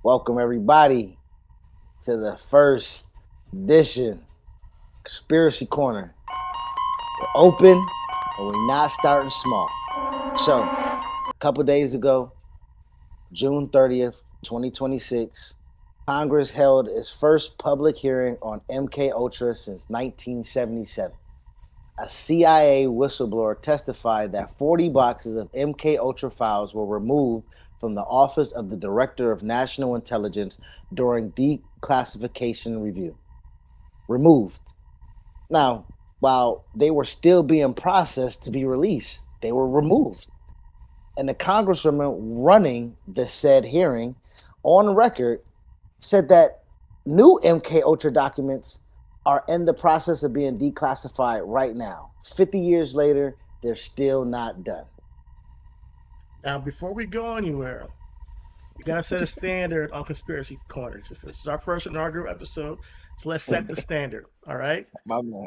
Welcome everybody to the first edition Conspiracy Corner. We're open and we're not starting small. So, a couple days ago, June 30th, 2026, Congress held its first public hearing on MK Ultra since 1977. A CIA whistleblower testified that 40 boxes of MK Ultra files were removed from the Office of the Director of National Intelligence during declassification review. Removed. Now, while they were still being processed to be released, they were removed. And the congresswoman running the said hearing on record said that new MK Ultra documents are in the process of being declassified right now. 50 years later, they're still not done. Now, before we go anywhere, we gotta set a standard on conspiracy corners. This is our first inaugural episode, so let's set the standard. All right. My man.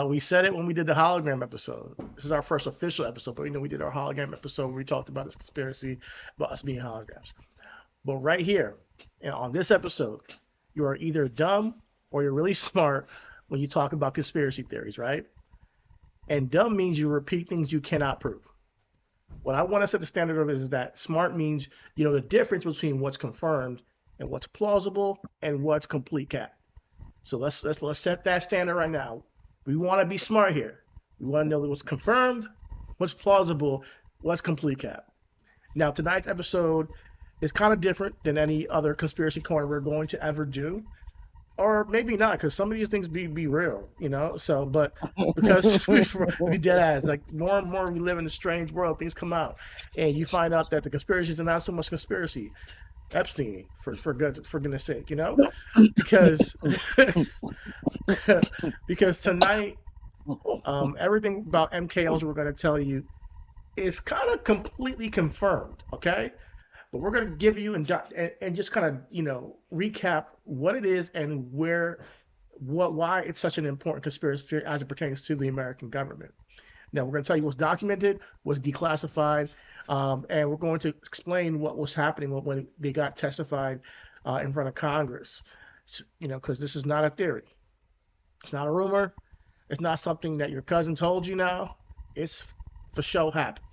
We said it when we did the hologram episode. This is our first official episode, but we did our hologram episode where we talked about this conspiracy about us being holograms. But right here, and on this episode, you are either dumb or you're really smart when you talk about conspiracy theories, right? And dumb means you repeat things you cannot prove. What I want to set the standard of is that smart means you know the difference between what's confirmed and what's plausible and what's complete cap. So let's set that standard right now. We want to be smart here. We want to know what's confirmed, what's plausible, what's complete cap. Now tonight's episode is kind of different than any other conspiracy corner we're going to ever do, or maybe not, because some of these things be real, you know. So, but because we dead ass, like more and more we live in a strange world, things come out, and you find out that the conspiracies are not so much conspiracy. Epstein, for goodness sake, you know, because because tonight, everything about MK Ultra we're going to tell you is kind of completely confirmed, okay? But we're going to give you and just kind of recap what it is and why it's such an important conspiracy theory as it pertains to the American government. Now we're going to tell you what's documented, what's declassified, and we're going to explain what was happening when they got testified in front of Congress. Because this is not a theory, it's not a rumor, it's not something that your cousin told you. Now it's for sure happened.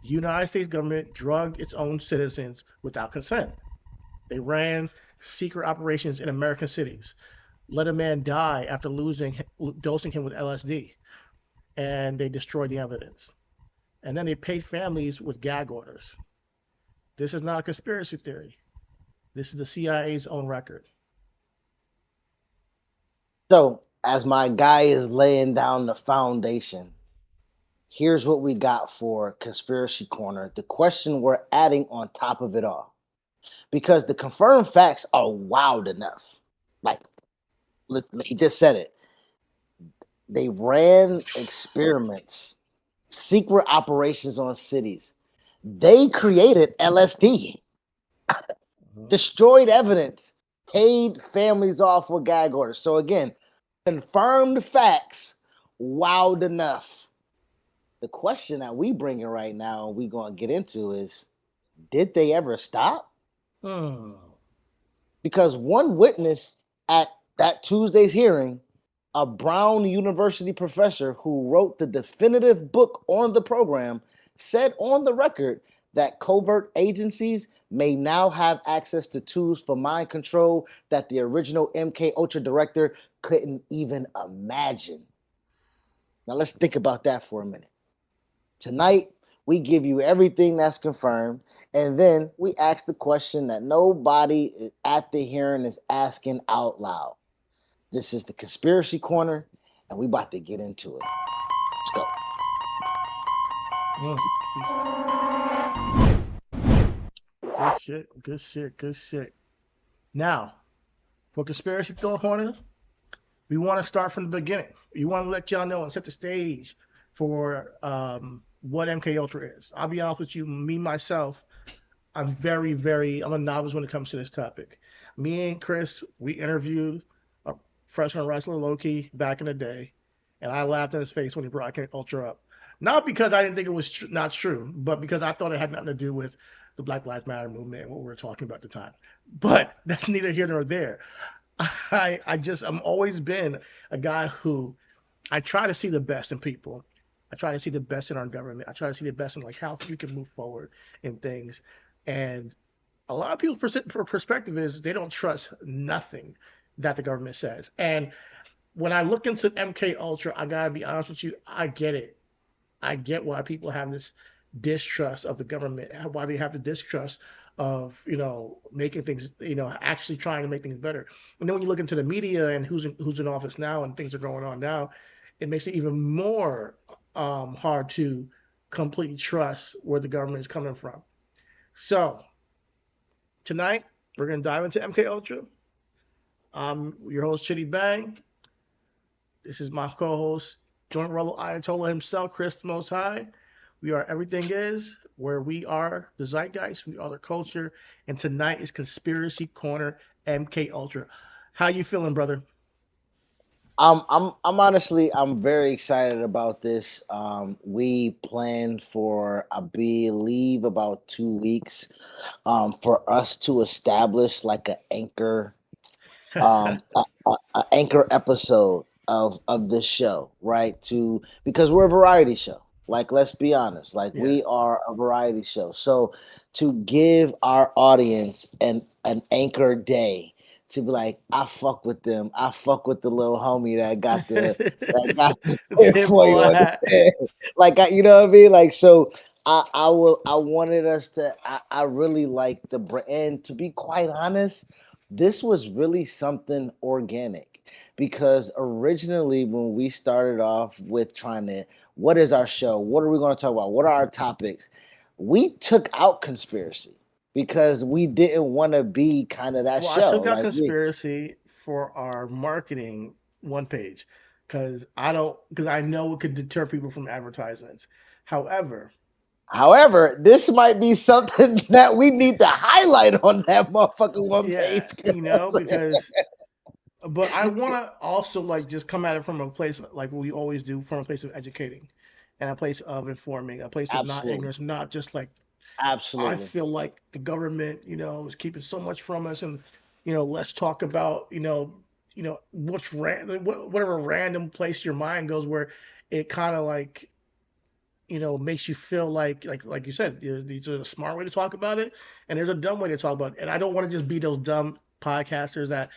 The United States government drugged its own citizens without consent. They ran secret operations in American cities, let a man die after dosing him with LSD, and they destroyed the evidence. And then they paid families with gag orders. This is not a conspiracy theory. This is the CIA's own record. So, as my guy is laying down the foundation, here's what we got for Conspiracy Corner. The question we're adding on top of it all. Because the confirmed facts are wild enough. Like, he just said it. They ran experiments, secret operations on cities. They created LSD, destroyed evidence, paid families off with gag orders. So again, confirmed facts, wild enough. The question that we bringing right now, we gonna get into is, did they ever stop? Because one witness at that Tuesday's hearing, a Brown University professor who wrote the definitive book on the program, said on the record that covert agencies may now have access to tools for mind control that the original MK Ultra director couldn't even imagine. Now let's think about that for a minute. Tonight, we give you everything that's confirmed, and then we ask the question that nobody at the hearing is asking out loud. This is the Conspiracy Corner, and we about to get into it. Let's go. Good shit. Now, for Conspiracy Corner, we want to start from the beginning. We want to let y'all know and set the stage for what MK Ultra is. I'll be honest with you, myself, I'm I'm a novice when it comes to this topic. Me and Chris, we interviewed a freshman wrestler, Loki, back in the day, and I laughed in his face when he brought MK Ultra up. Not because I didn't think it was not true, but because I thought it had nothing to do with the Black Lives Matter movement and what we were talking about at the time. But that's neither here nor there. I'm always been a guy who I try to see the best in people. I try to see the best in our government. I try to see the best in like how we can move forward in things. And a lot of people's perspective is they don't trust nothing that the government says. And when I look into MK Ultra, I gotta be honest with you, I get it. I get why people have this distrust of the government, why they have the distrust of making things, actually trying to make things better. And then when you look into the media and who's in office now and things are going on now, it makes it even more hard to completely trust where the government is coming from. So tonight we're gonna dive into MK Ultra. I'm your host Chitty Bang. This is my co-host, Joint Rollo Ayatollah himself, Chris the Most High. We are Everything Is, where we are the zeitgeist, we are the culture, and tonight is Conspiracy Corner MK Ultra. How you feeling, brother? I'm honestly I'm very excited about this. We planned for I believe about 2 weeks for us to establish like an anchor a anchor episode of this show, right? To because we're a variety show. Like, let's be honest. Like, Yeah. we are a variety show. So to give our audience an anchor day to be like, I fuck with them. I fuck with the little homie that got the tinfoil Tinfoil on the hat. head. Like, you know what I mean? Like, so I wanted us to I really like the brand. And to be quite honest, this was really something organic because originally when we started off with trying to what is our show, what are we going to talk about, what are our topics, we took out conspiracy because we didn't want to be kind of that Well, I show took out like we conspiracy for our marketing one page because I know it could deter people from advertisements. However, however, this might be something that we need to highlight on that motherfucking one yeah, page. because but I want to also like just come at it from a place like we always do, from a place of educating and a place of informing, a place of not Absolutely. ignorance, not just like I Absolutely. feel like the government, is keeping so much from us, and let's talk about, whatever random place your mind goes where it kind of like, makes you feel like you said, there's a smart way to talk about it, and there's a dumb way to talk about it. And I don't want to just be those dumb podcasters that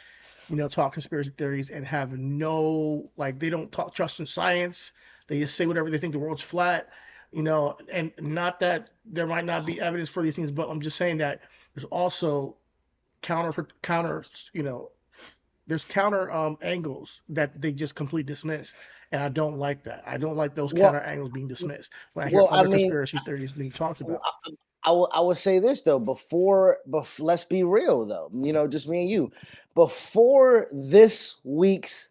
talk conspiracy theories and have no like they don't talk trust in science. They just say whatever they think the world's flat, and not that there might not be evidence for these things, but I'm just saying that there's also counter, there's counter angles that they just completely dismiss, and I don't like that. I don't like those Well, counter angles being dismissed when I hear I other mean, conspiracy theories being talked about. I would say this though before let's be real though, just me and you, before this week's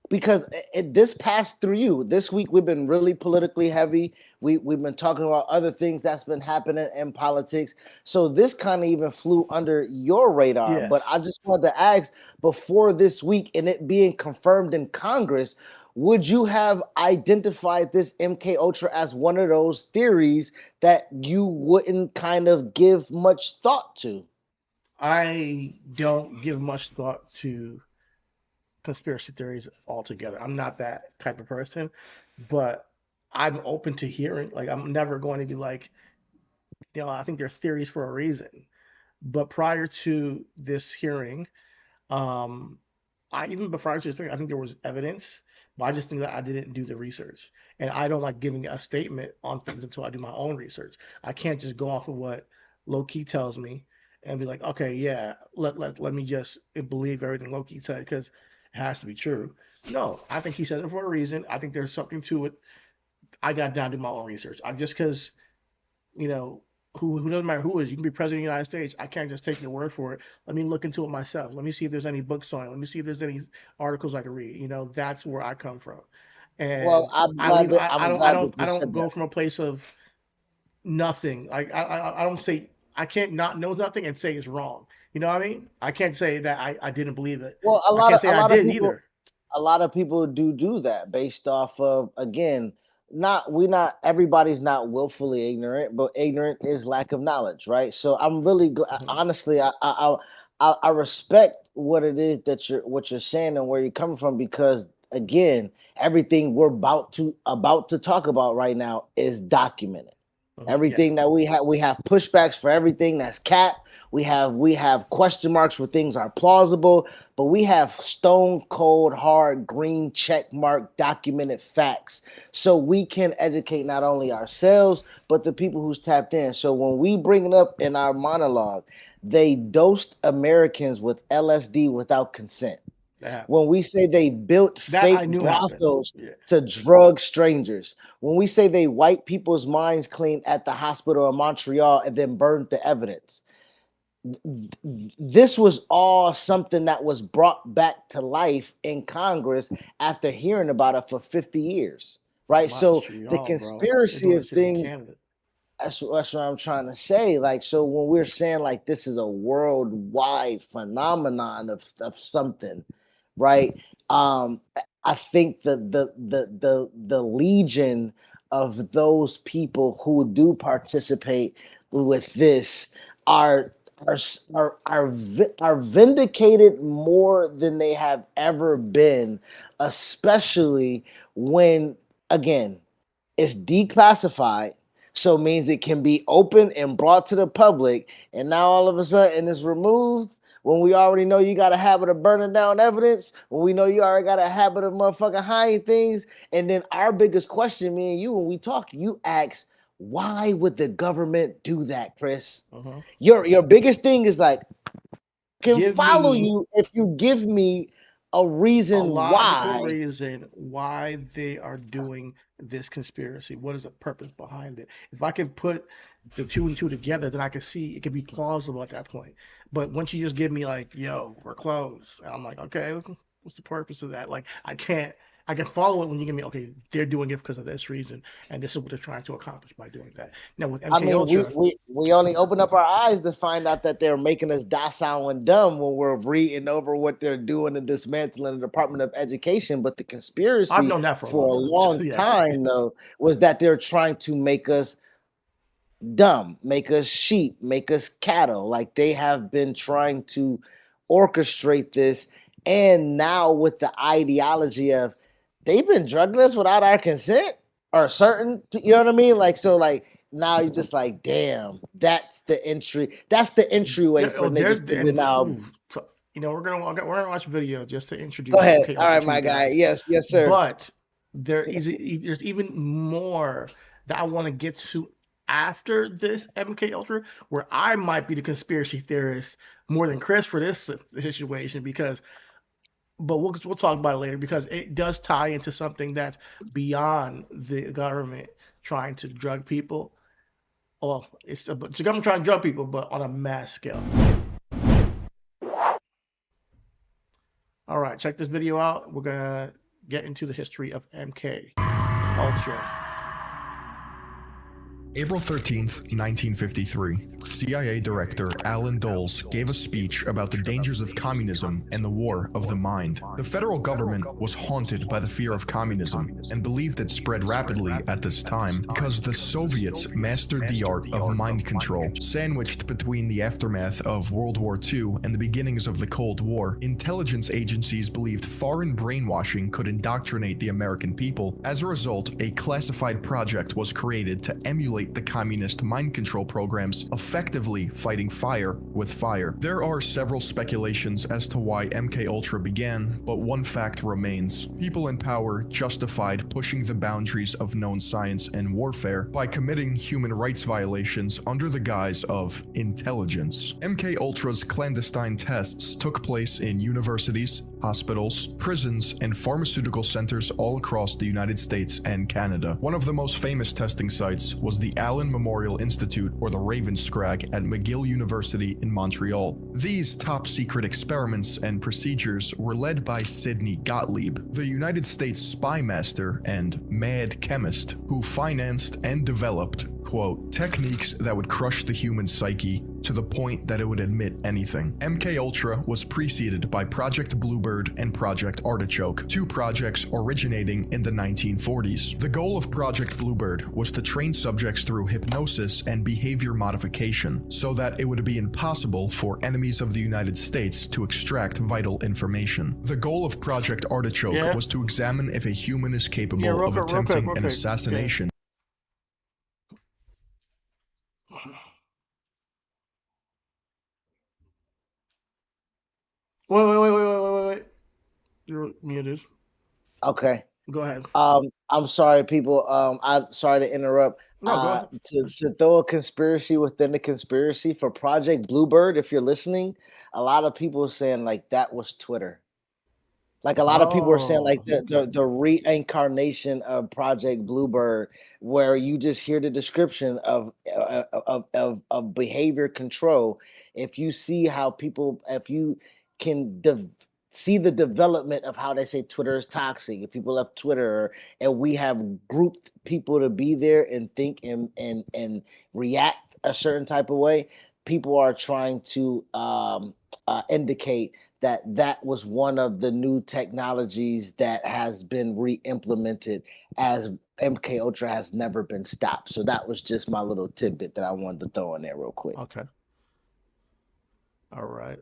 because this passed through you. This week we've been really politically heavy. We've been talking about other things that's been happening in politics. So this kind of even flew under your radar. But Yes. I just wanted to ask before this week and it being confirmed in Congress, would you have identified this MK Ultra as one of those theories that you wouldn't kind of give much thought to? I don't give much thought to conspiracy theories altogether. I'm not that type of person, but I'm open to hearing. Like, I'm never going to be like, I think they're theories for a reason. But prior to this hearing, um, I even before I was I think there was evidence, but I just think that I didn't do the research, and I don't like giving a statement on things until I do my own research. I can't just go off of what low key tells me and be like, okay, yeah, let me just believe everything low key said because it has to be true. No, I think he says it for a reason. I think there's something to it. I got down to do my own research. I just because you know, who doesn't matter who is, you can be president of the United States. I can't just take your word for it. Let me look into it myself. Let me see if there's any books on it. Let me see if there's any articles I can read. That's where I come from. Well, And I'm I leave glad that I, I I'm don't I glad that don't I you don't said that. go from a place of nothing. Like I don't say I can't not know nothing and say it's wrong. You know what I mean? I can't say that I didn't believe it. Well, I can't say a I lot of did people either. a lot of people do that based off of again. not everybody's not willfully ignorant, but ignorant is lack of knowledge, right? So I'm really Mhm. honestly, I respect what it is that you're saying and where you're coming from, because again, everything we're about to talk about right now is documented. Yes. Everything that we have pushbacks for everything that's cap. We have question marks where things are plausible, but we have stone cold hard green check mark documented facts, so we can educate not only ourselves but the people who's tapped in. So when we bring it up in our monologue, they dosed Americans with LSD without consent. That When we say they built that fake I knew happened. brothels Yeah. to drug strangers, when we say they wiped people's minds clean at the hospital in Montreal and then burned the evidence, this was all something that was brought back to life in Congress after hearing about it for 50 years, right? So the Montreal, bro. They're conspiracy doing of shit in things, Canada. that's what I'm trying to say. Like, so when we're saying like this is a worldwide phenomenon of something, right? Um, I think the legion of those people who do participate with this are are vindicated more than they have ever been, especially when, again, it's declassified, so it means it can be open and brought to the public. And now all of a sudden it's removed when we already know you got a habit of burning down evidence. When we know you already got a habit of motherfucking hiding things. And then our biggest question, me and you, when we talk, you ask, why would the government do that, Chris? Uh-huh. Your biggest thing is like, can Give follow me you if you give me a a reason logical why. reason why they are doing this conspiracy. What is the purpose behind it? If I can put the two and two together, then I can see it can be plausible at that point. But once you just give me like, yo, we're closed, and I'm like, okay, what's the purpose of that? Like, I can't. I can follow it when you give me, okay, they're doing it because of this reason, and this is what they're trying to accomplish by doing that. Now with I MK mean, we Ultra, we we only open up our eyes to find out that they're making us docile and dumb when we're reading over what they're doing and dismantling the Department of Education. But the I've conspiracy known that for a for long a time. long Yes. time, though, was that they're trying to make us dumb, make us sheep, make us cattle. Like they have been trying to orchestrate this. And now with the ideology of they've been drugging us without our consent or certain, you know what I mean? Like, so like now you're just like, damn, that's the entryway for Oh, niggas to the and now. so, we're gonna watch a video just to Go introduce ahead. MK All Ultra right, to you my guy. guys. Yes, yes, sir. But there's even more that I want to get to after this MK Ultra, where I might be the conspiracy theorist more than Chris for this situation because. But we'll talk about it later because it does tie into something that's beyond the government trying to drug people. Well, it's the government trying to drug people, but on a mass scale. All right, check this video out. We're gonna get into the history of MK Ultra. April 13th, 1953, CIA Director Alan Dulles gave a speech about the dangers of communism and the war of the mind. The federal government was haunted by the fear of communism and believed it spread rapidly at this time because the Soviets mastered the art of mind control. Sandwiched between the aftermath of World War II and the beginnings of the Cold War, intelligence agencies believed foreign brainwashing could indoctrinate the American people. As a result, a classified project was created to emulate the communist mind control programs, effectively fighting fire with fire. There are several speculations as to why MK Ultra began, but one fact remains. People in power justified pushing the boundaries of known science and warfare by committing human rights violations under the guise of intelligence. MK Ultra's clandestine tests took place in universities, hospitals, prisons, and pharmaceutical centers all across the United States and Canada. One of the most famous testing sites was the Allen Memorial Institute, or the Ravenscrag, at McGill University in Montreal. These top-secret experiments and procedures were led by Sidney Gottlieb, the United States spy master and mad chemist who financed and developed quote, techniques that would crush the human psyche to the point that it would admit anything. MK was preceded by Project Bluebird and Project Artichoke, two projects originating in the 1940s. The goal of Project Bluebird was to train subjects through hypnosis and behavior modification so that it would be impossible for enemies of the United States to extract vital information. The goal of Project Artichoke was to examine if a human is capable of attempting an assassination. Wait. You're muted. Okay. Go ahead. I'm sorry, people. I'm sorry to interrupt. No, go ahead. To throw a conspiracy within the conspiracy for Project Bluebird, if you're listening, a lot of people are saying like that was Twitter. Like a lot of people are saying like the reincarnation of Project Bluebird, where you just hear the description of behavior control. If you see how people, if you can see the development of how they say Twitter is toxic, if people have Twitter and we have grouped people to be there and think and react a certain type of way, people are trying to indicate that that was one of the new technologies that has been re-implemented, as MK Ultra has never been stopped. So that was just my little tidbit that I wanted to throw in there real quick. Okay. All right.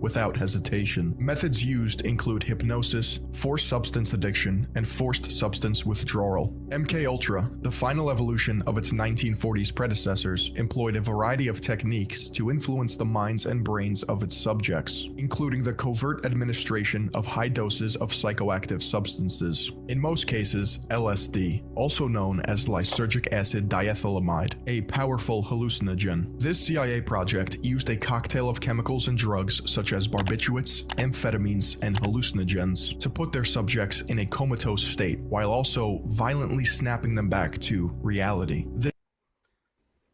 Without hesitation. Methods used include hypnosis, forced substance addiction, and forced substance withdrawal. MK the final evolution of its 1940s predecessors, employed a variety of techniques to influence the minds and brains of its subjects, including the covert administration of high doses of psychoactive substances. In most cases, LSD, also known as lysergic acid diethylamide, a powerful hallucinogen. This CIA project used a cocktail of chemicals and drugs such as barbiturates, amphetamines, and hallucinogens to put their subjects in a comatose state while also violently snapping them back to reality.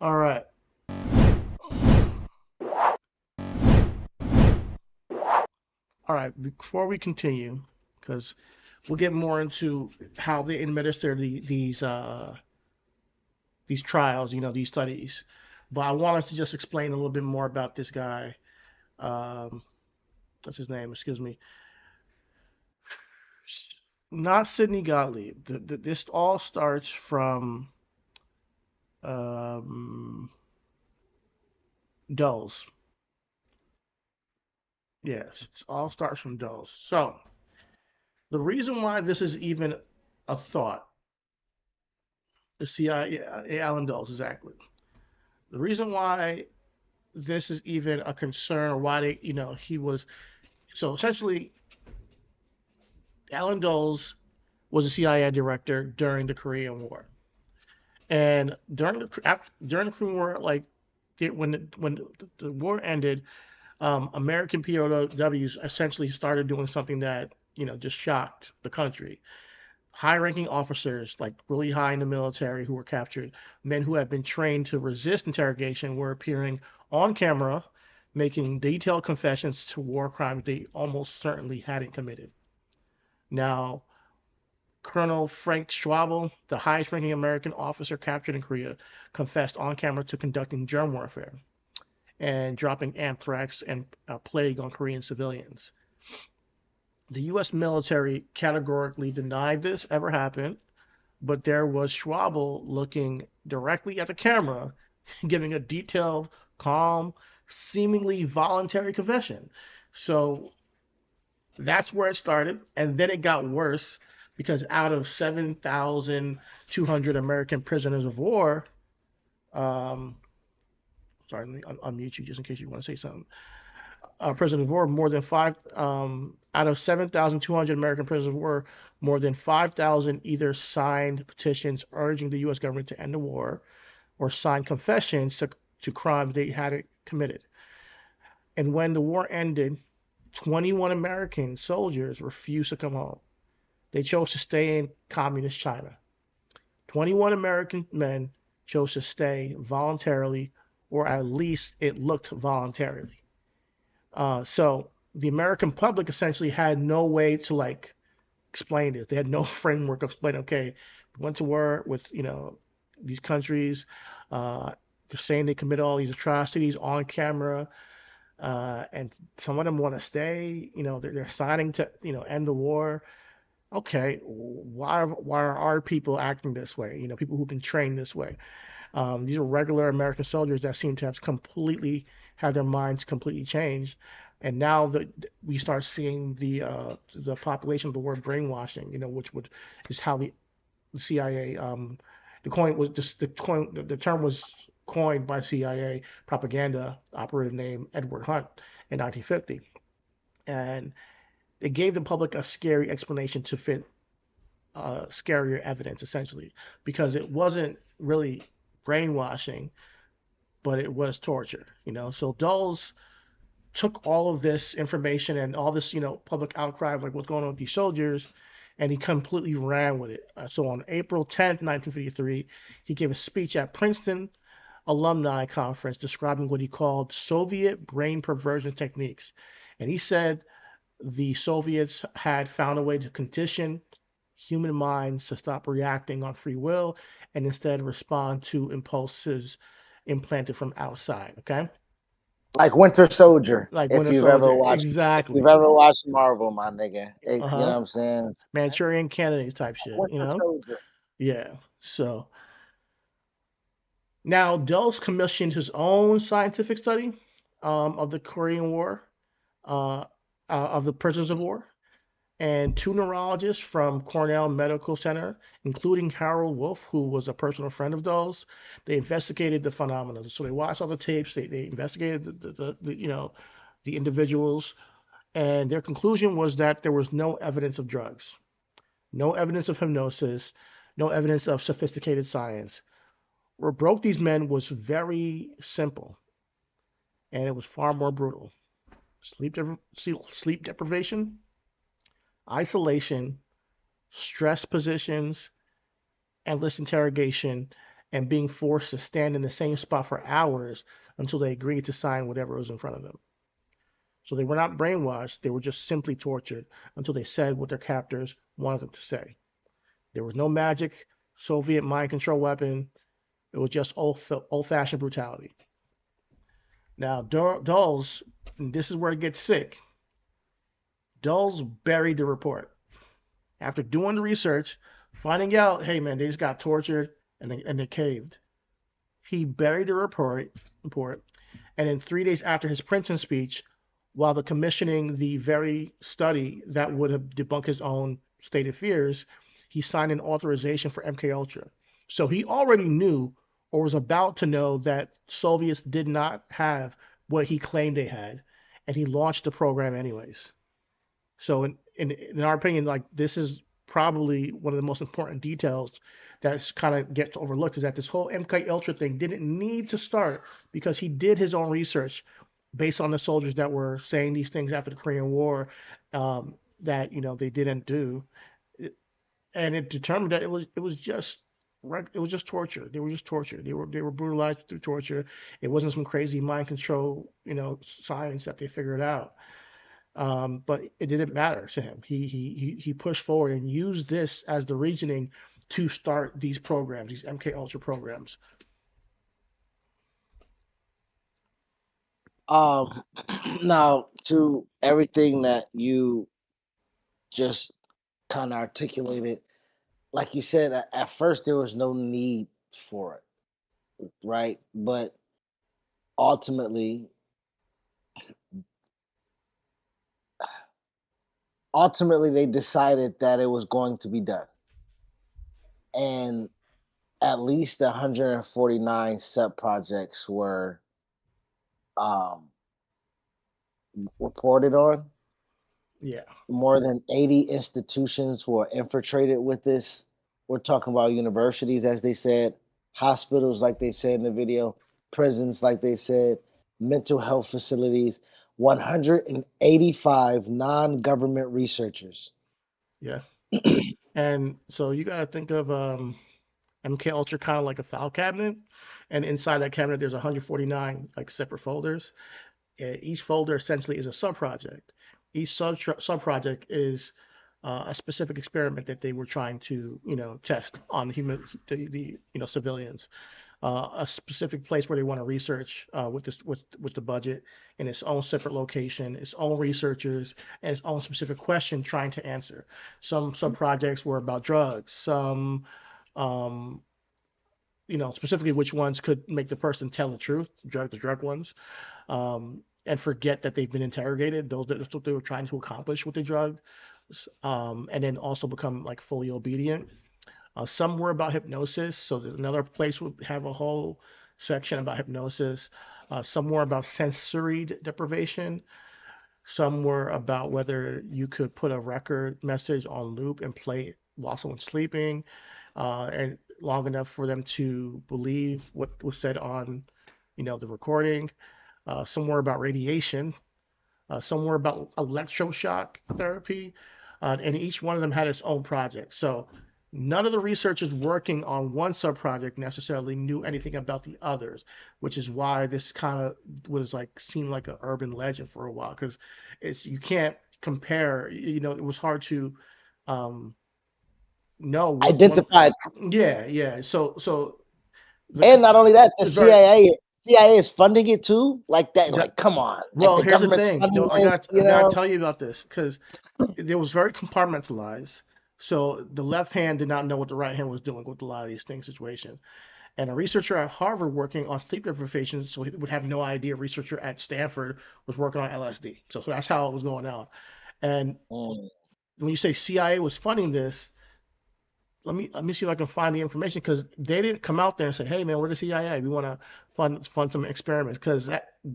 All right. All right, before we continue, because we'll get more into how they administer these trials, these studies. But I wanted to just explain a little bit more about this guy. What's his name? Excuse me. Not Sidney Gottlieb. This all starts from Dulles. Yes, it all starts from Dulles. So the reason why this is even a thought, the CIA, Alan Dulles, exactly. The reason why this is even a concern, or why he was, so essentially, Alan Dulles was a CIA director during the Korean War, and during the Korean War, like when the war ended, American POWs essentially started doing something that just shocked the country. High-ranking officers, like really high in the military, who were captured, men who had been trained to resist interrogation, were appearing on camera, making detailed confessions to war crimes they almost certainly hadn't committed. Now, Colonel Frank Schwabel, the highest-ranking American officer captured in Korea, confessed on camera to conducting germ warfare and dropping anthrax and plague on Korean civilians. The U.S. military categorically denied this ever happened, but there was Schwabel looking directly at the camera, giving a detailed, calm, seemingly voluntary confession. So that's where it started, and then it got worse because out of 7,200 American prisoners of war, sorry, let me unmute you just in case you want to say something. Prisoners of war, more than out of 7,200 American prisoners of war, more than 5,000 either signed petitions urging the U.S. government to end the war or signed confessions to crimes they hadn't committed. And when the war ended, 21 American soldiers refused to come home. They chose to stay in communist China. 21 American men chose to stay voluntarily, or at least it looked voluntarily. So the American public essentially had no way to explain this. They had no framework of explaining, okay, went to war with these countries. They're saying they committed all these atrocities on camera, and some of them want to stay. They're signing to end the war. Okay, why are our people acting this way? People who've been trained this way. These are regular American soldiers that seem to have completely had their minds completely changed, and now that we start seeing the population of the word brainwashing, which would is how the CIA the coin was just the term was coined by CIA propaganda operative named Edward Hunt in 1950, and it gave the public a scary explanation to fit scarier evidence essentially because it wasn't really brainwashing but it was torture. So Dulles took all of this information and all this, public outcry of like what's going on with these soldiers, and he completely ran with it. So on April 10th, 1953, he gave a speech at Princeton alumni conference describing what he called Soviet brain perversion techniques. And he said the Soviets had found a way to condition human minds to stop reacting on free will and instead respond to impulses implanted from outside. Okay, Like Winter Soldier, like Winter Soldier, if you've exactly. ever watched Marvel, my nigga. Uh You know huh. what I'm saying? It's Manchurian Candidate type like shit. Winter Soldier. Yeah. So now Dulles commissioned his own scientific study of the Korean War, uh, of the prisoners of war, and two neurologists from Cornell Medical Center, including Harold Wolf, who was a personal friend of Dulles. They investigated the phenomena. So they watched all the tapes. They investigated the individuals, and their conclusion was that there was no evidence of drugs, no evidence of hypnosis, no evidence of sophisticated science. What broke these men was very simple, and it was far more brutal. Sleep deprivation, isolation, stress positions, endless interrogation, and being forced to stand in the same spot for hours until they agreed to sign whatever was in front of them. So they were not brainwashed, they were just simply tortured until they said what their captors wanted them to say. There was no magic Soviet mind control weapon, it was just old fashioned brutality. Now, Dulles, and this is where it gets sick, Dulles buried the report. After doing the research, finding out, hey man, they just got tortured and they caved. He buried the report, and then 3 days after his Princeton speech, while the commissioning the very study that would have debunked his own stated fears, he signed an authorization for MK Ultra. So he already knew or was about to know that Soviets did not have what he claimed they had, and he launched the program anyways. So in our opinion, like this is probably one of the most important details that kind of gets overlooked is that this whole MK Ultra thing didn't need to start because he did his own research based on the soldiers that were saying these things after the Korean War that they didn't do, and it determined that it was just torture. They were just tortured. They were brutalized through torture. It wasn't some crazy mind control science that they figured out. But it didn't matter to him. He pushed forward and used this as the reasoning to start these programs, these MK Ultra programs. Um, now to everything that you just kind of articulated, like you said, at first there was no need for it, right? But ultimately, ultimately they decided that it was going to be done, and at least 149 sub projects were um, reported on. Yeah, More than 80 institutions were infiltrated with this. We're talking about universities, as they said, hospitals, like they said in the video, prisons, like they said, mental health facilities, 185 non government researchers. yeah. And so you got to think of MK Ultra kind of like a file cabinet, and inside that cabinet there's 149 like separate folders. Each folder essentially is a sub project. Each sub project is a specific experiment that they were trying to, test on civilians. A specific place where they want to research with the budget in its own separate location, its own researchers, and its own specific question trying to answer. Some projects were about drugs. Some um, specifically which ones could make the person tell the truth, the drug ones, and forget that they've been interrogated. That's what they were trying to accomplish with the drug, and then also become like fully obedient. Some were about hypnosis, so another place would have a whole section about hypnosis. Some were about sensory deprivation. Some were about whether you could put a record message on loop and play it while someone's sleeping, and long enough for them to believe what was said on, the recording. Some were about radiation. Some were about electroshock therapy, and each one of them had its own project. So none of the researchers working on one sub-project necessarily knew anything about the others, which is why this kind of was like seemed like an urban legend for a while, because you can't compare. It was hard to um, know what one. Identified. Yeah. So And not only that, the it's very CIA is funding it too. Like that, exa- like come on, like well. the Here's the government's thing, funding though. I this, got I gotta tell you about this because it was very compartmentalized. So the left hand did not know what the right hand was doing with a lot of these things situation. And a researcher at Harvard working on sleep deprivation, so he would have no idea a researcher at Stanford was working on LSD. So that's how it was going on. And Mm. when you say CIA was funding this, let me see if I can find the information because they didn't come out there and say, "Hey, man, we're the CIA. We want to fund some experiments." Because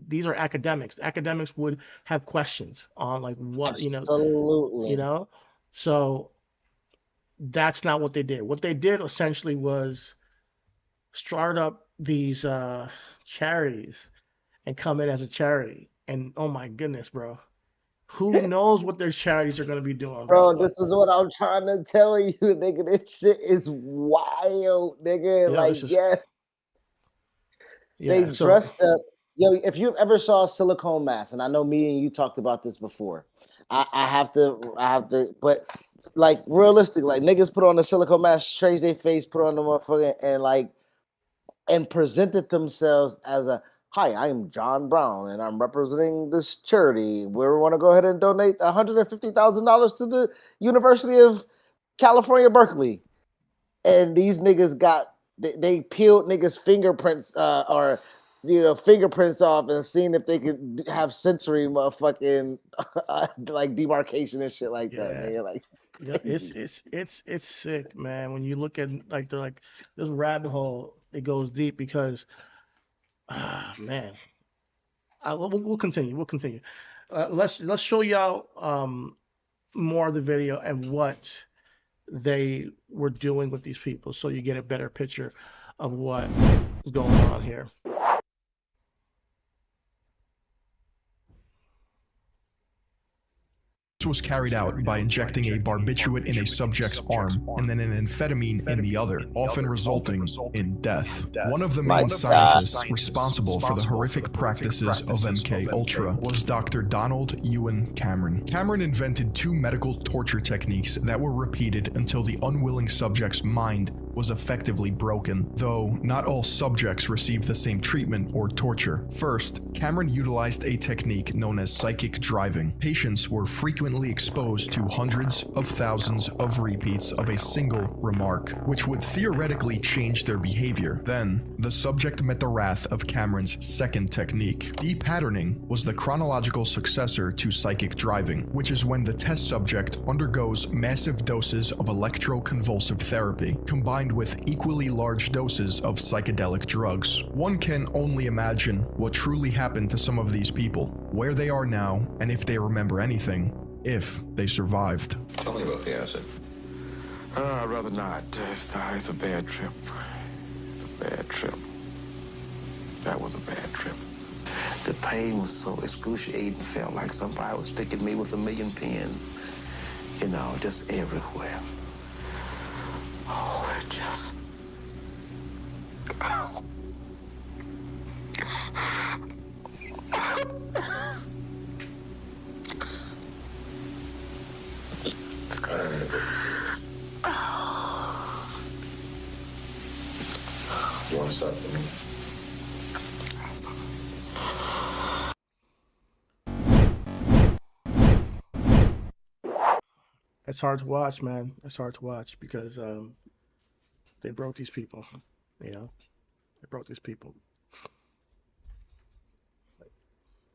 these are academics. Academics would have questions on like what you Absolutely, know. So that's not what they did. What they did essentially was start up these charities and come in as a charity. And oh my goodness, bro, who knows what their charities are going to be doing, bro? bro. This is what I'm trying to tell you, nigga. This shit is wild, nigga. Like, This is yeah, they yeah. So dressed up. Yo, if you ever saw silicone mask, and I know me and you talked about this before, I have to, but like realistic, like niggas put on the silicone mask, change their face, put on the motherfucker, and like and presented themselves as a hi, I'm John Brown and I'm representing this charity. We want to go ahead and donate $150,000 to the University of California, Berkeley. And these niggas got they peeled niggas fingerprints or fingerprints off and seen if they could have sensory motherfucking like demarcation and shit like that, yeah, man. Like yeah, crazy. it's sick, man. When you look at like this rabbit hole, it goes deep because man, we'll continue. We'll continue. Let's show y'all more of the video and what they were doing with these people, so you get a better picture of what is going on here. This was carried out by injecting a barbiturate in a subject's arm and then an amphetamine in the other, often resulting in death. One of the main scientists responsible for the horrific practices of MK Ultra was Dr. Donald Ewan Cameron. Cameron invented two medical torture techniques that were repeated until the unwilling subject's mind was effectively broken, though not all subjects received the same treatment or torture. First, Cameron utilized a technique known as psychic driving. Patients were frequently exposed to hundreds of thousands of repeats of a single remark, which would theoretically change their behavior. Then, the subject met the wrath of Cameron's second technique. Depatterning was the chronological successor to psychic driving, which is when the test subject undergoes massive doses of electroconvulsive therapy, combined with equally large doses of psychedelic drugs. One can only imagine what truly happened to some of these people, where they are now, and if they remember anything, if they survived. Tell me about the acid. I'd rather not. It's a bad trip. It's a bad trip. That was a bad trip. The pain was so excruciating, felt like somebody was sticking me with 1,000,000 pins. Just everywhere. Oh, it just... Oh. It's hard to watch, man. It's hard to watch because they broke these people. You know, they broke these people,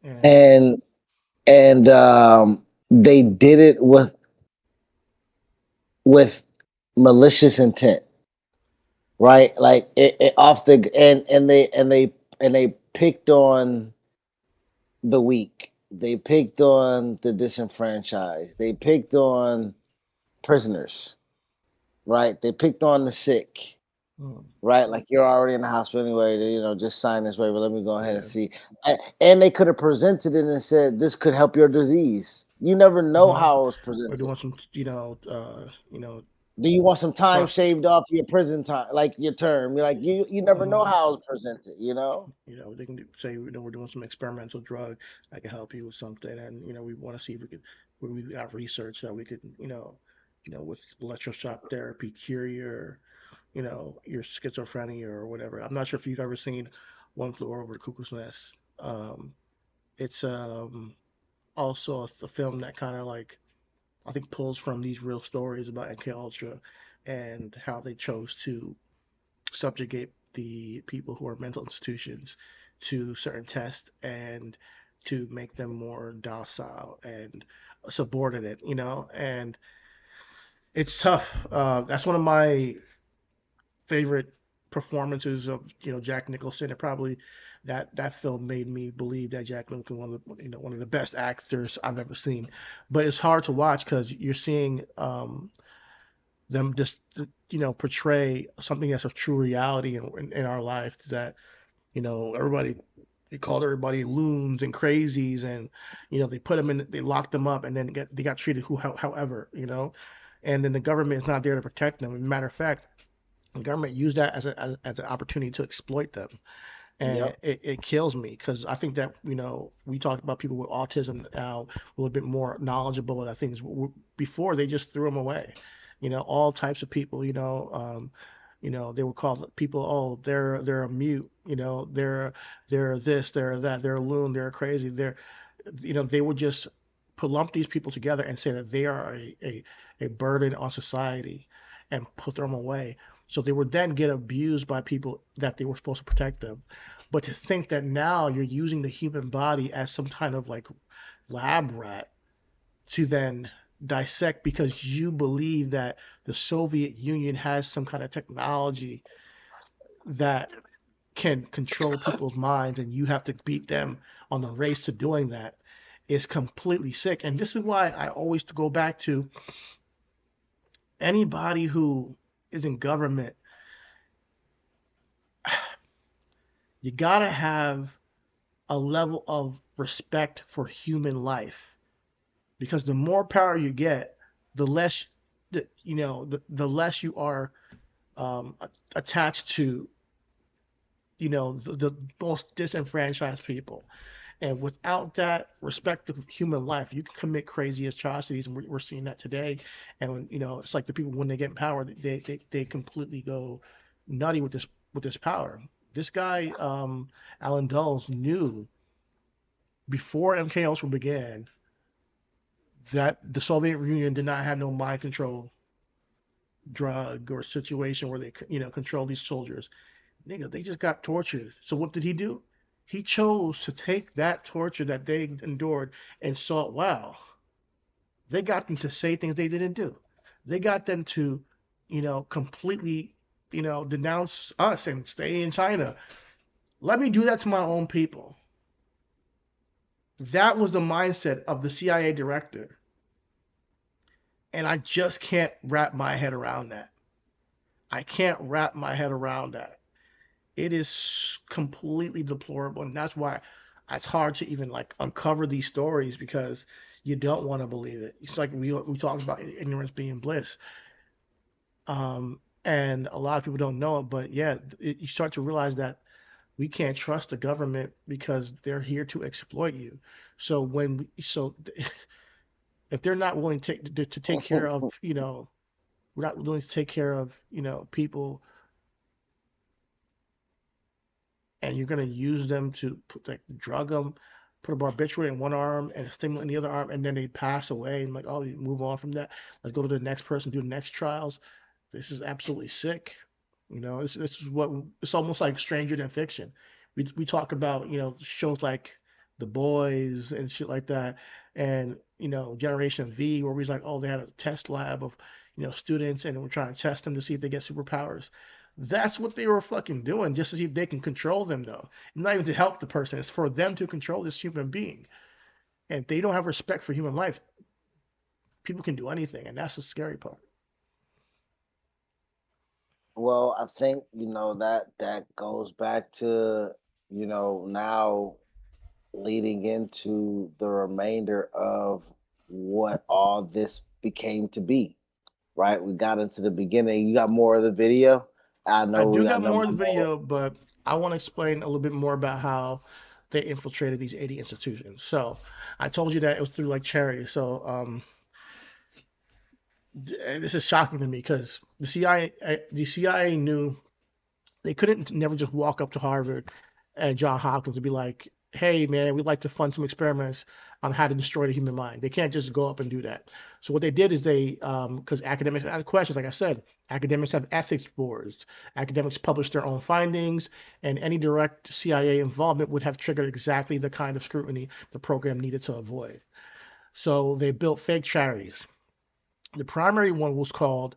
and And they did it with malicious intent, right? Like it off the and they picked on the weak. They picked on the disenfranchised. They picked on prisoners, right? They picked on the sick, mm, right? Like you're already in the hospital anyway. Just sign this waiver. Let me go ahead and yeah, see. And they could have presented it and said this could help your disease. You never know uh-huh. how it was We're presented. doing some, Do you want some time trust. shaved off your prison time, like your term? You're like you never know Mm-hmm. how it's presented. You know. They can say, we're doing some experimental drug that can help you with something, and we want to see if we have research that we could, with electroshock therapy cure your schizophrenia or whatever. I'm not sure if you've ever seen One Flew Over the Cuckoo's Nest. It's also a film that kind of like I think pulls from these real stories about MK Ultra and how they chose to subjugate the people who are mental institutions to certain tests and to make them more docile and subordinate, and it's tough. That's one of my favorite performances of Jack Nicholson. It probably that film made me believe that Jack Nicholson one of the best actors I've ever seen. But it's hard to watch because you're seeing them just portray something that's a true reality in our life that everybody they called everybody loons and crazies, and they put them in, they locked them up, and then they got treated however, and then the government is not there to protect them. As a matter of fact, the government used that as an opportunity to exploit them, and Yep. it kills me because I think that we talk about people with autism now a little bit more knowledgeable about things. Before they just threw them away, all types of people. They would call people, oh, they're a mute, they're this, they're that, they're a loon, they're crazy, they would just put lump these people together and say that they are a burden on society and put them away. So they would then get abused by people that they were supposed to protect them. But to think that now you're using the human body as some kind of like lab rat to then dissect because you believe that the Soviet Union has some kind of technology that can control people's minds and you have to beat them on the race to doing that is completely sick. And this is why I always go back to anybody who is in government, you got to have a level of respect for human life because the more power you get, the less the less you are um, attached to the most disenfranchised people. And without that respect of human life, you can commit crazy atrocities, and we're seeing that today. And when, it's like the people when they get in power, they completely go nutty with this power. This guy, Alan Dulles, knew before MK Ultra began that the Soviet Union did not have no mind control drug or situation where they control these soldiers. Nigga, they just got tortured. So what did he do? He chose to take that torture that they endured and saw, wow, they got them to say things they didn't do. They got them to, completely, denounce us and stay in China. Let me do that to my own people. That was the mindset of the CIA director. And I just can't wrap my head around that. I can't wrap my head around that. It is completely deplorable, and that's why it's hard to even like uncover these stories because you don't want to believe it. It's like we talked about ignorance being bliss, and a lot of people don't know it, but yeah, you start to realize that we can't trust the government because they're here to exploit you. So if they're not willing to take care of we're not willing to take care of people, and you're going to use them to like drug them, put a barbiturate in one arm and a stimulant in the other arm, and then they pass away. And like, oh, you move on from that. Let's go to the next person, do the next trials. This is absolutely sick. This is what it's almost like Stranger Than Fiction. We talk about shows like The Boys and shit like that, and Generation V, where we like, oh, they had a test lab of students, and we're trying to test them to see if they get superpowers. That's what they were fucking doing, just to see if they can control them, though. Not even to help the person; it's for them to control this human being. And if they don't have respect for human life, people can do anything, and that's the scary part. Well, I think that goes back to now leading into the remainder of what all this became to be. Right? We got into the beginning. You got more of the video. I I know we do got got more of number the more. video, but I want to explain a little bit more about how they infiltrated these 80 institutions. So I told you that it was through like charity. So this is shocking to me because the CIA knew they couldn't never just walk up to Harvard and John Hopkins and be like, "Hey, man, we'd like to fund some experiments on how to destroy the human mind." They can't just go up and do that. So what they did is because academics had questions, like I said, academics have ethics boards. Academics publish their own findings, and any direct CIA involvement would have triggered exactly the kind of scrutiny the program needed to avoid. So they built fake charities. The primary one was called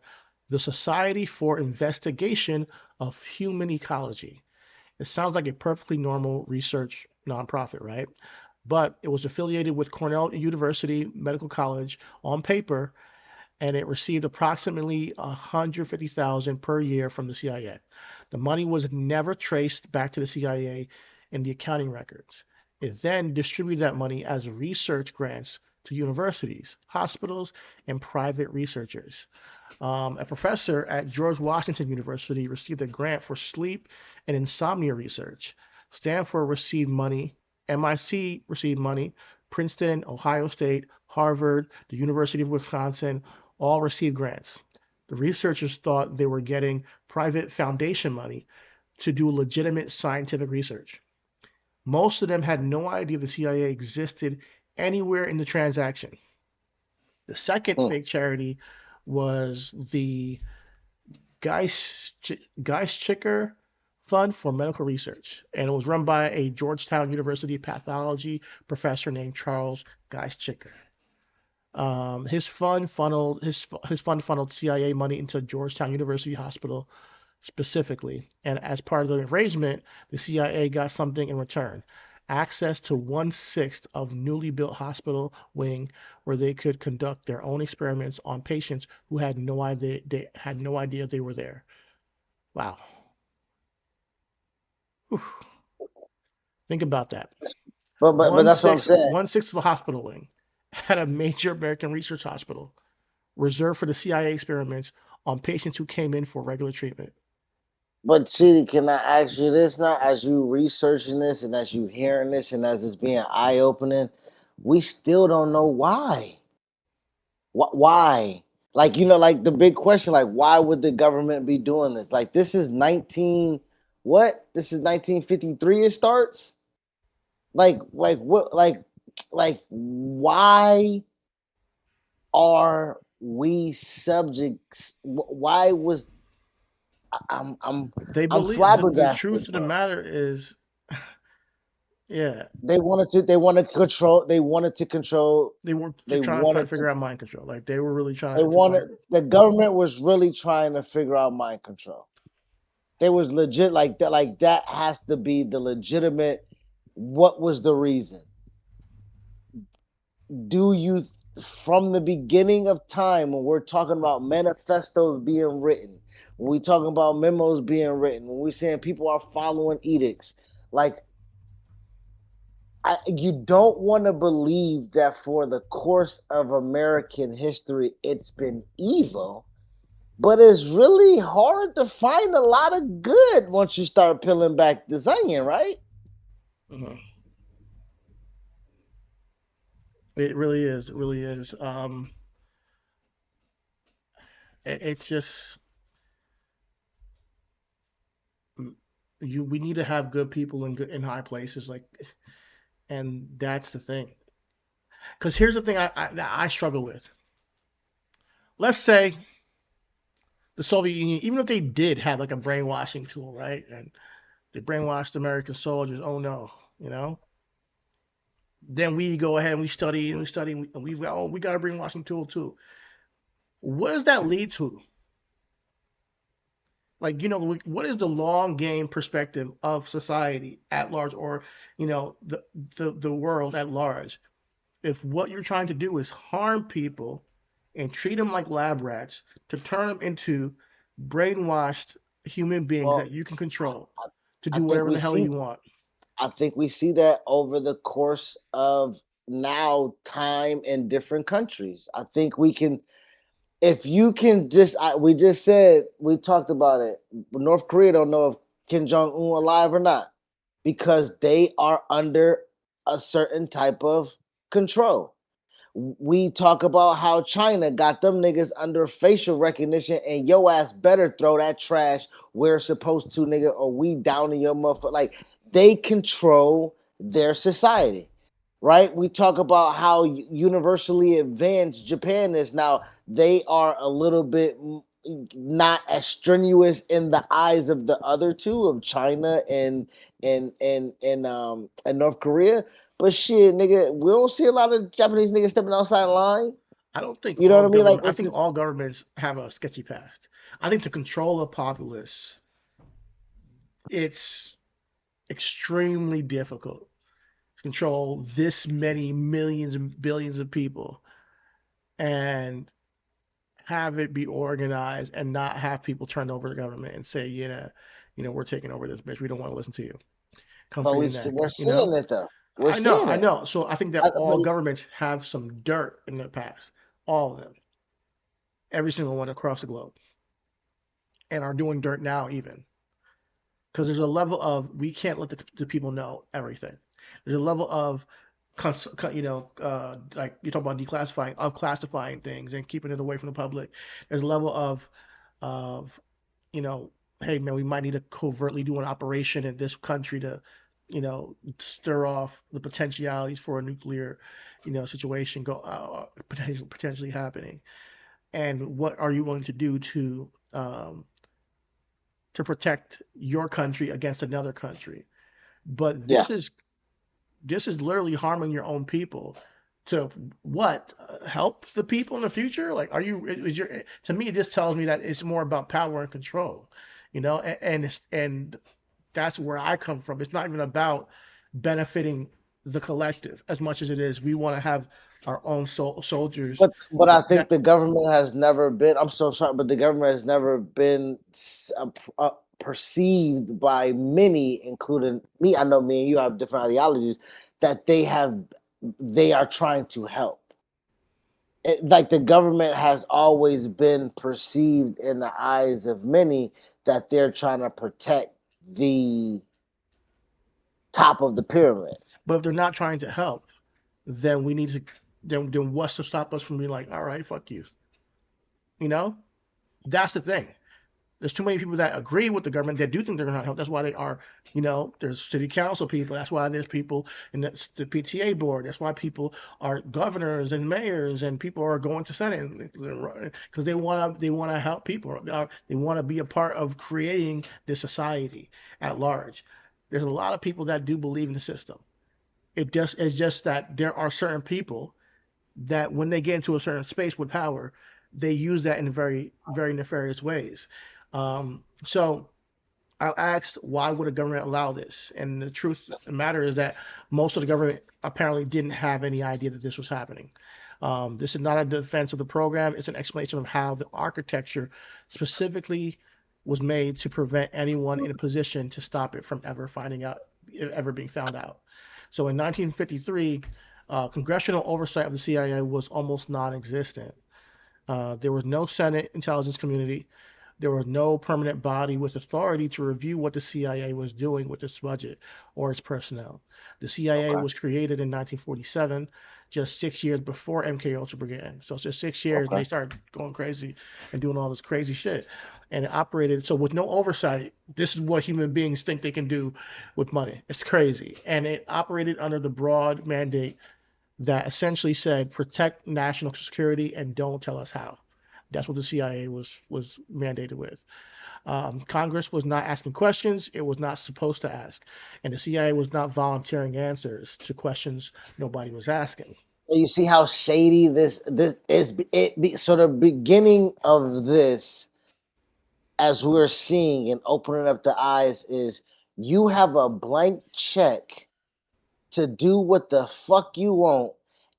the Society for Investigation of Human Ecology. It sounds like a perfectly normal research nonprofit, right? But it was affiliated with Cornell University Medical College on paper, and it received approximately 150,000 per year from the CIA. The money was never traced back to the CIA in the accounting records. It then distributed that money as research grants to universities, hospitals, and private researchers. A professor at George Washington University received a grant for sleep and insomnia research. Stanford received money. MIT received money. Princeton, Ohio State, Harvard, the University of Wisconsin all received grants. The researchers thought they were getting private foundation money to do legitimate scientific research. Most of them had no idea the CIA existed anywhere in the transaction. The second Hmm. fake charity was the Geischicker Fund for Medical Research, and it was run by a Georgetown University pathology professor named Charles Geischicker. His fund funneled CIA money into Georgetown University Hospital specifically, and as part of the arrangement, the CIA got something in return: access to 1/6 of newly built hospital wing where they could conduct their own experiments on patients who had no idea they were there. Wow. Whew. Think about that. But One that's what I'm sixth, saying. 1/6 of a hospital wing at a major American research hospital reserved for the CIA experiments on patients who came in for regular treatment. But Chidi, can I ask you this now? As you researching this and as you hearing this and as it's being eye opening, we still don't know why. Why? Like like the big question, like why would the government be doing this? Like this is 19 what? This is 1953 it starts? Like what like why are we subjects? Why was I'm I'm They I'm believe the flabbergasted, truth of the bro. matter is, yeah, They wanted to control they're they trying to wanted to figure out mind control. Like they were really trying they to find. wanted the government was really trying to figure out mind control. They was legit like that has to be the legitimate what was the reason? Do you from the beginning of time when we're talking about manifestos being written, when we talking about memos being written, when we saying people are following edicts, like you don't want to believe that for the course of American history it's been evil, but it's really hard to find a lot of good once you start peeling back this onion, right? Mhm. It really is. It really is. It's just mm, we need to have good people in high places. Like And that's the thing. Because here's the thing I struggle with. Let's say the Soviet Union, even if they did have like a brainwashing tool, right? And they brainwashed American soldiers. Oh no, you know. Then we go ahead and we study and we study and we've got we got a brainwashing tool too. What does that lead to? Like, what is the long game perspective of society at large, or the world at large, if what you're trying to do is harm people and treat them like lab rats to turn them into brainwashed human beings Well, that you can control to I do think whatever we the hell see you want? I think we see that over the course of now time in different countries. I think we can, if you can just, we just said, we talked about it. North Korea don't know if Kim Jong Un alive or not because they are under a certain type of control. We talk about how China got them niggas under facial recognition, and yo ass better throw that trash where it's supposed to, nigga, or we down in your motherfucker. Like they control their society, right? We talk about how universally advanced Japan is now. They are a little bit not as strenuous in the eyes of the other two of China and North Korea. But shit, nigga, we don't see a lot of Japanese niggas stepping outside the line. I don't think You know all what I mean? Like government. I it's think just, all governments have a sketchy past. I think to control a populace, it's extremely difficult to control this many millions and billions of people and have it be organized and not have people turn over the government and say, we're taking over this bitch. We don't want to listen to you. Come for but your neck. we're seeing it though. We're I seeing it. know. So I think that But all governments have some dirt in their past, all of them, every single one across the globe, and are doing dirt now even. Because there's a level of we can't let the people know everything. There's a level of like you talk about declassifying of classifying things and keeping it away from the public. There's a level of you know, hey man, we might need to covertly do an operation in this country to, stir off the potentialities for a nuclear, situation potentially happening. And what are you willing to do to protect your country against another country? But yeah. this is literally harming your own people. To what, help the people in the future? Like, are you? Is your to me, this tells me that it's more about power and control, and that's where I come from. It's not even about benefiting the collective as much as it is we want to have our own soldiers But I think that. the government has never been. I'm so sorry, but the government has never been perceived by many, including me. I know me and you have different ideologies that they are trying to help. Like the government has always been perceived in the eyes of many that they're trying to protect the top of the pyramid. But if they're not trying to help, then we need to. Then what's to stop us from being like, all right, fuck you? You know, that's the thing. There's too many people that agree with the government that do think they're going to help. That's why they are, there's city council people. That's why there's people in the PTA board. That's why people are governors and mayors and people are going to Senate because they want to help people. They want to be a part of creating this society at large. There's a lot of people that do believe in the system. It's just that there are certain people that when they get into a certain space with power, they use that in very, very nefarious ways. So I asked, why would a government allow this? And the truth of the matter is that most of the government apparently didn't have any idea that this was happening. This is not a defense of the program, it's an explanation of how the architecture specifically was made to prevent anyone in a position to stop it from ever being found out. So in 1953, congressional oversight of the CIA was almost non existent. There was no Senate intelligence community. There was no permanent body with authority to review what the CIA was doing with its budget or its personnel. The CIA Okay. was created in 1947, just 6 years before MK Ultra began. So it's just 6 years, and Okay. they started going crazy and doing all this crazy shit. And it operated so with no oversight. This is what human beings think they can do with money. It's crazy, and it operated under the broad mandate that essentially said protect national security and don't tell us how. That's what the CIA was mandated with. Congress was not asking questions it was not supposed to ask, and the CIA was not volunteering answers to questions nobody was asking. So you see how shady this is. So the beginning of this, as we're seeing and opening up the eyes, is you have a blank check to do what the fuck you want,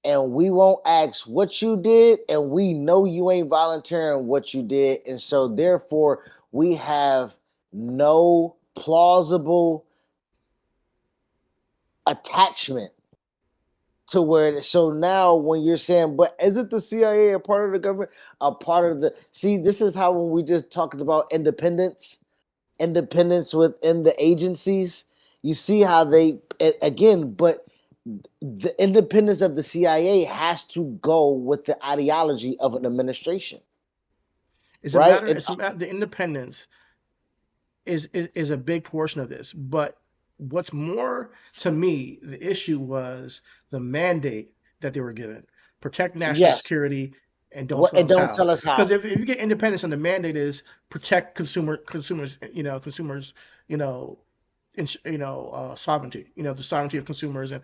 and we won't ask what you did, and we know you ain't volunteering what you did, and so therefore we have no plausible attachment to where so now when you're saying, but isn't the CIA a part of the government, a part of the see, this is how when we just talked about independence within the agencies, you see how they again, but the independence of the CIA has to go with the ideology of an administration, It's a right? matter. And It's a matter. The independence is a big portion of this. But what's more to me, the issue was the mandate that they were given: protect national yes, security and don't what tell and us don't how. tell us Because how. if you get independence and the mandate is protect consumers, you know, sovereignty, the sovereignty of consumers, and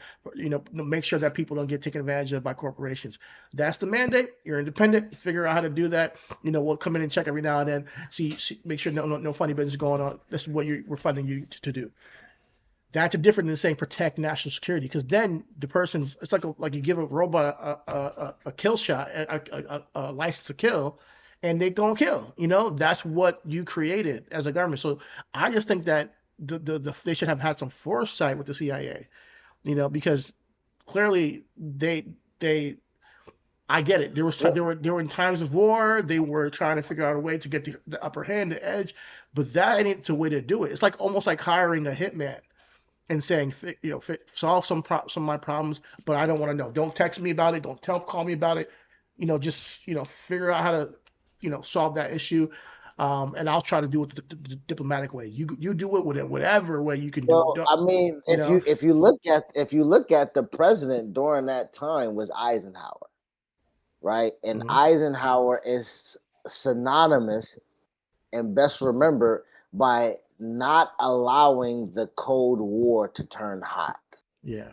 make sure that people don't get taken advantage of by corporations. That's the mandate. You're independent. Figure out how to do that. We'll come in and check every now and then. See make sure no funny business going on. This is what we're funding you to do. That's different than saying protect national security, because then the person, it's like you give a robot a kill shot, a license to kill, and they gonna kill. That's what you created as a government. So I just think that they should have had some foresight with the CIA. Because clearly they I get it. Well, There were in times of war. They were trying to figure out a way to get the upper hand, the edge, but that ain't the way to do it. It's like almost like hiring a hitman and saying, solve some of my problems, but I don't want to know. Don't text me about it. Don't call me about it. Just figure out how to, solve that issue, and I'll try to do it the diplomatic way. You do it with whatever way you can do it. well, I mean, You know. if you look at the president during that time was Eisenhower, right? And Hmm. Eisenhower is synonymous and best remembered by not allowing the Cold War to turn hot, Yeah.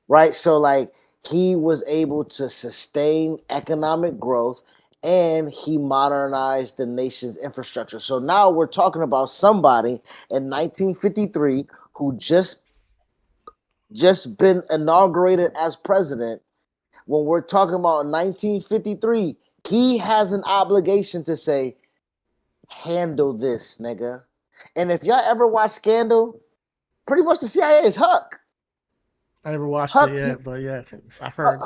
right? So, like, he was able to sustain economic growth and he modernized the nation's infrastructure. So now we're talking about somebody in 1953 who just been inaugurated as president. When we're talking about 1953, he has an obligation to say, handle this, nigga. And if y'all ever watch Scandal, pretty much the CIA is Huck. I never watched it Huck, yet, but yeah, I heard.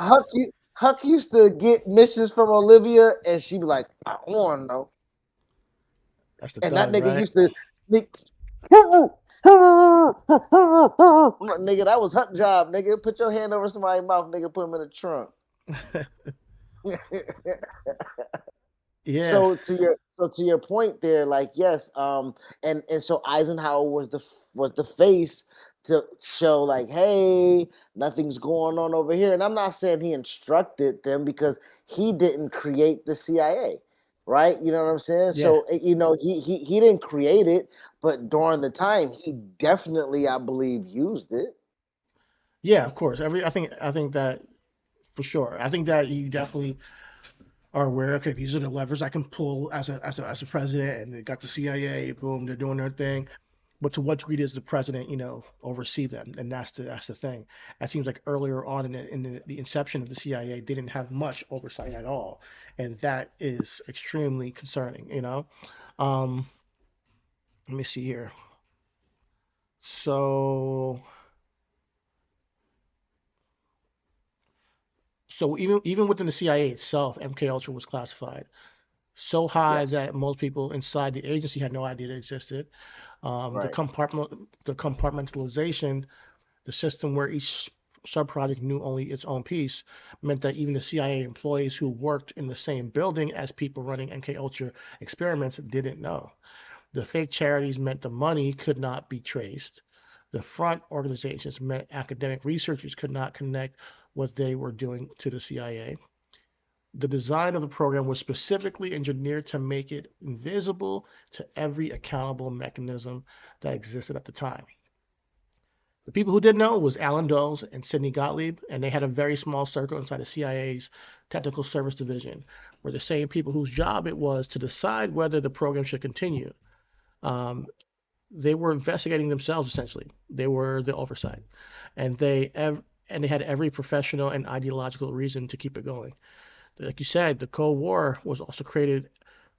Huck used to get missions from Olivia, and she'd be like, I want to know. That's the And that thug, nigga right? used to sneak. Nigga, that was Huck job, nigga. Put your hand over somebody's mouth, nigga. Put him in the trunk. Yeah. So to your point there, like yes, and so Eisenhower was the face to show like, hey, nothing's going on over here. And I'm not saying he instructed them because he didn't create the CIA, right? You know what I'm saying? Yeah. So he didn't create it, but during the time he definitely, I believe, used it. Yeah, of course. I think that for sure. I think that you definitely are aware. Okay, these are the levers I can pull as a president, and they got the CIA. Boom, they're doing their thing. But to what degree does the president, oversee them? And that's the thing. It seems like earlier on in the inception of the CIA, they didn't have much oversight at all, and that is extremely concerning. Um, Let me see here. So so even within the CIA itself, MK Ultra was classified. so high Yes. that most people inside the agency had no idea it existed. The Right. compartmentalization, the system where each subproject knew only its own piece, meant that even the CIA employees who worked in the same building as people running MK Ultra experiments didn't know. The fake charities meant the money could not be traced. The front organizations meant academic researchers could not connect what they were doing to the CIA. The design of the program was specifically engineered to make it invisible to every accountable mechanism that existed at the time. The people who did know was Alan Dulles and Sidney Gottlieb, and they had a very small circle inside the CIA's Technical Service Division, were the same people whose job it was to decide whether the program should continue. Um, they were investigating themselves essentially. They were the oversight, and they had every professional and ideological reason to keep it going. Like you said, the Cold War was also created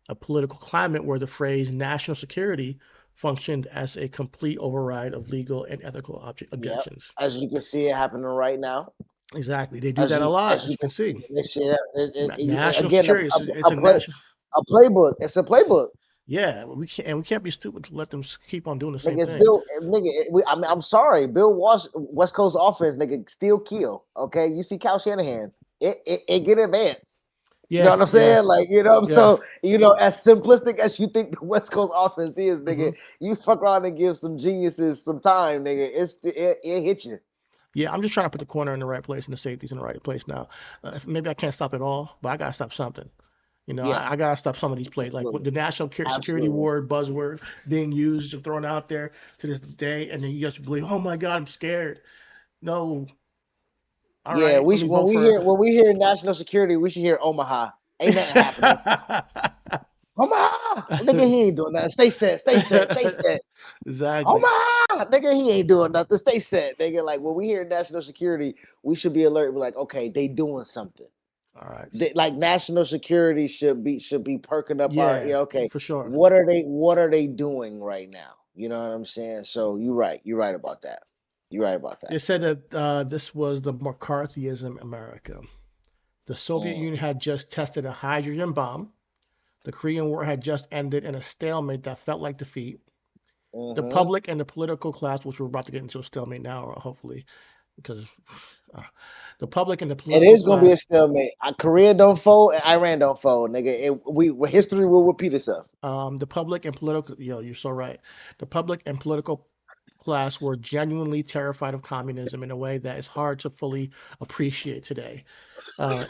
a political climate where the phrase national security functioned as a complete override of legal and ethical Yep. objections. As you can see it happening right now. Exactly, they do that a lot, As as you you can can see, see. they say that National again security, it's a national. a playbook. It's a playbook. Yeah, we can't be stupid to let them keep on doing the same Nigga, it's thing. Bill. Nigga, I mean, I'm sorry, Bill Walsh, West Coast offense, nigga, still kill. Okay, you see Cal Shanahan, it get advanced. You know Yeah, what I'm yeah, saying? Like, yeah. so as simplistic as you think the West Coast offense is, hmm nigga, you fuck around and give some geniuses some time, nigga. It hit you. Yeah, I'm just trying to put the corner in the right place and the safeties in the right place now. Maybe I can't stop it all, but I gotta stop something. Yeah, I gotta stop some of these plays, like what absolutely, the national security absolutely. word buzzword being used and thrown out there to this day, and then you just believe, oh my God, I'm scared. No, all Yeah, right, let me vote for. when we hear national security, we should hear Omaha. Ain't nothing happening. Omaha, nigga, he ain't doing nothing. Stay set, stay set, stay set. Exactly. Omaha, nigga, he ain't doing nothing. Stay set, nigga. Like when we hear national security, we should be alert. We're like, okay, they doing something. All right. Like national security should be perking up our. Yeah, Okay, for sure. what are they doing right now? You know what I'm saying? So you're right about that. You're right about that. They said that this was the McCarthyism America. The Soviet Mm. Union had just tested a hydrogen bomb. The Korean War had just ended in a stalemate that felt like defeat. The Hmm. public and the political class, which we're about to get into a stalemate now, hopefully, because uh, the public and the It political is gonna be a class, stalemate. Korea don't fold and Iran don't fold, nigga. History will repeat itself. the public and political, you're so right. The public and political class were genuinely terrified of communism in a way that is hard to fully appreciate today.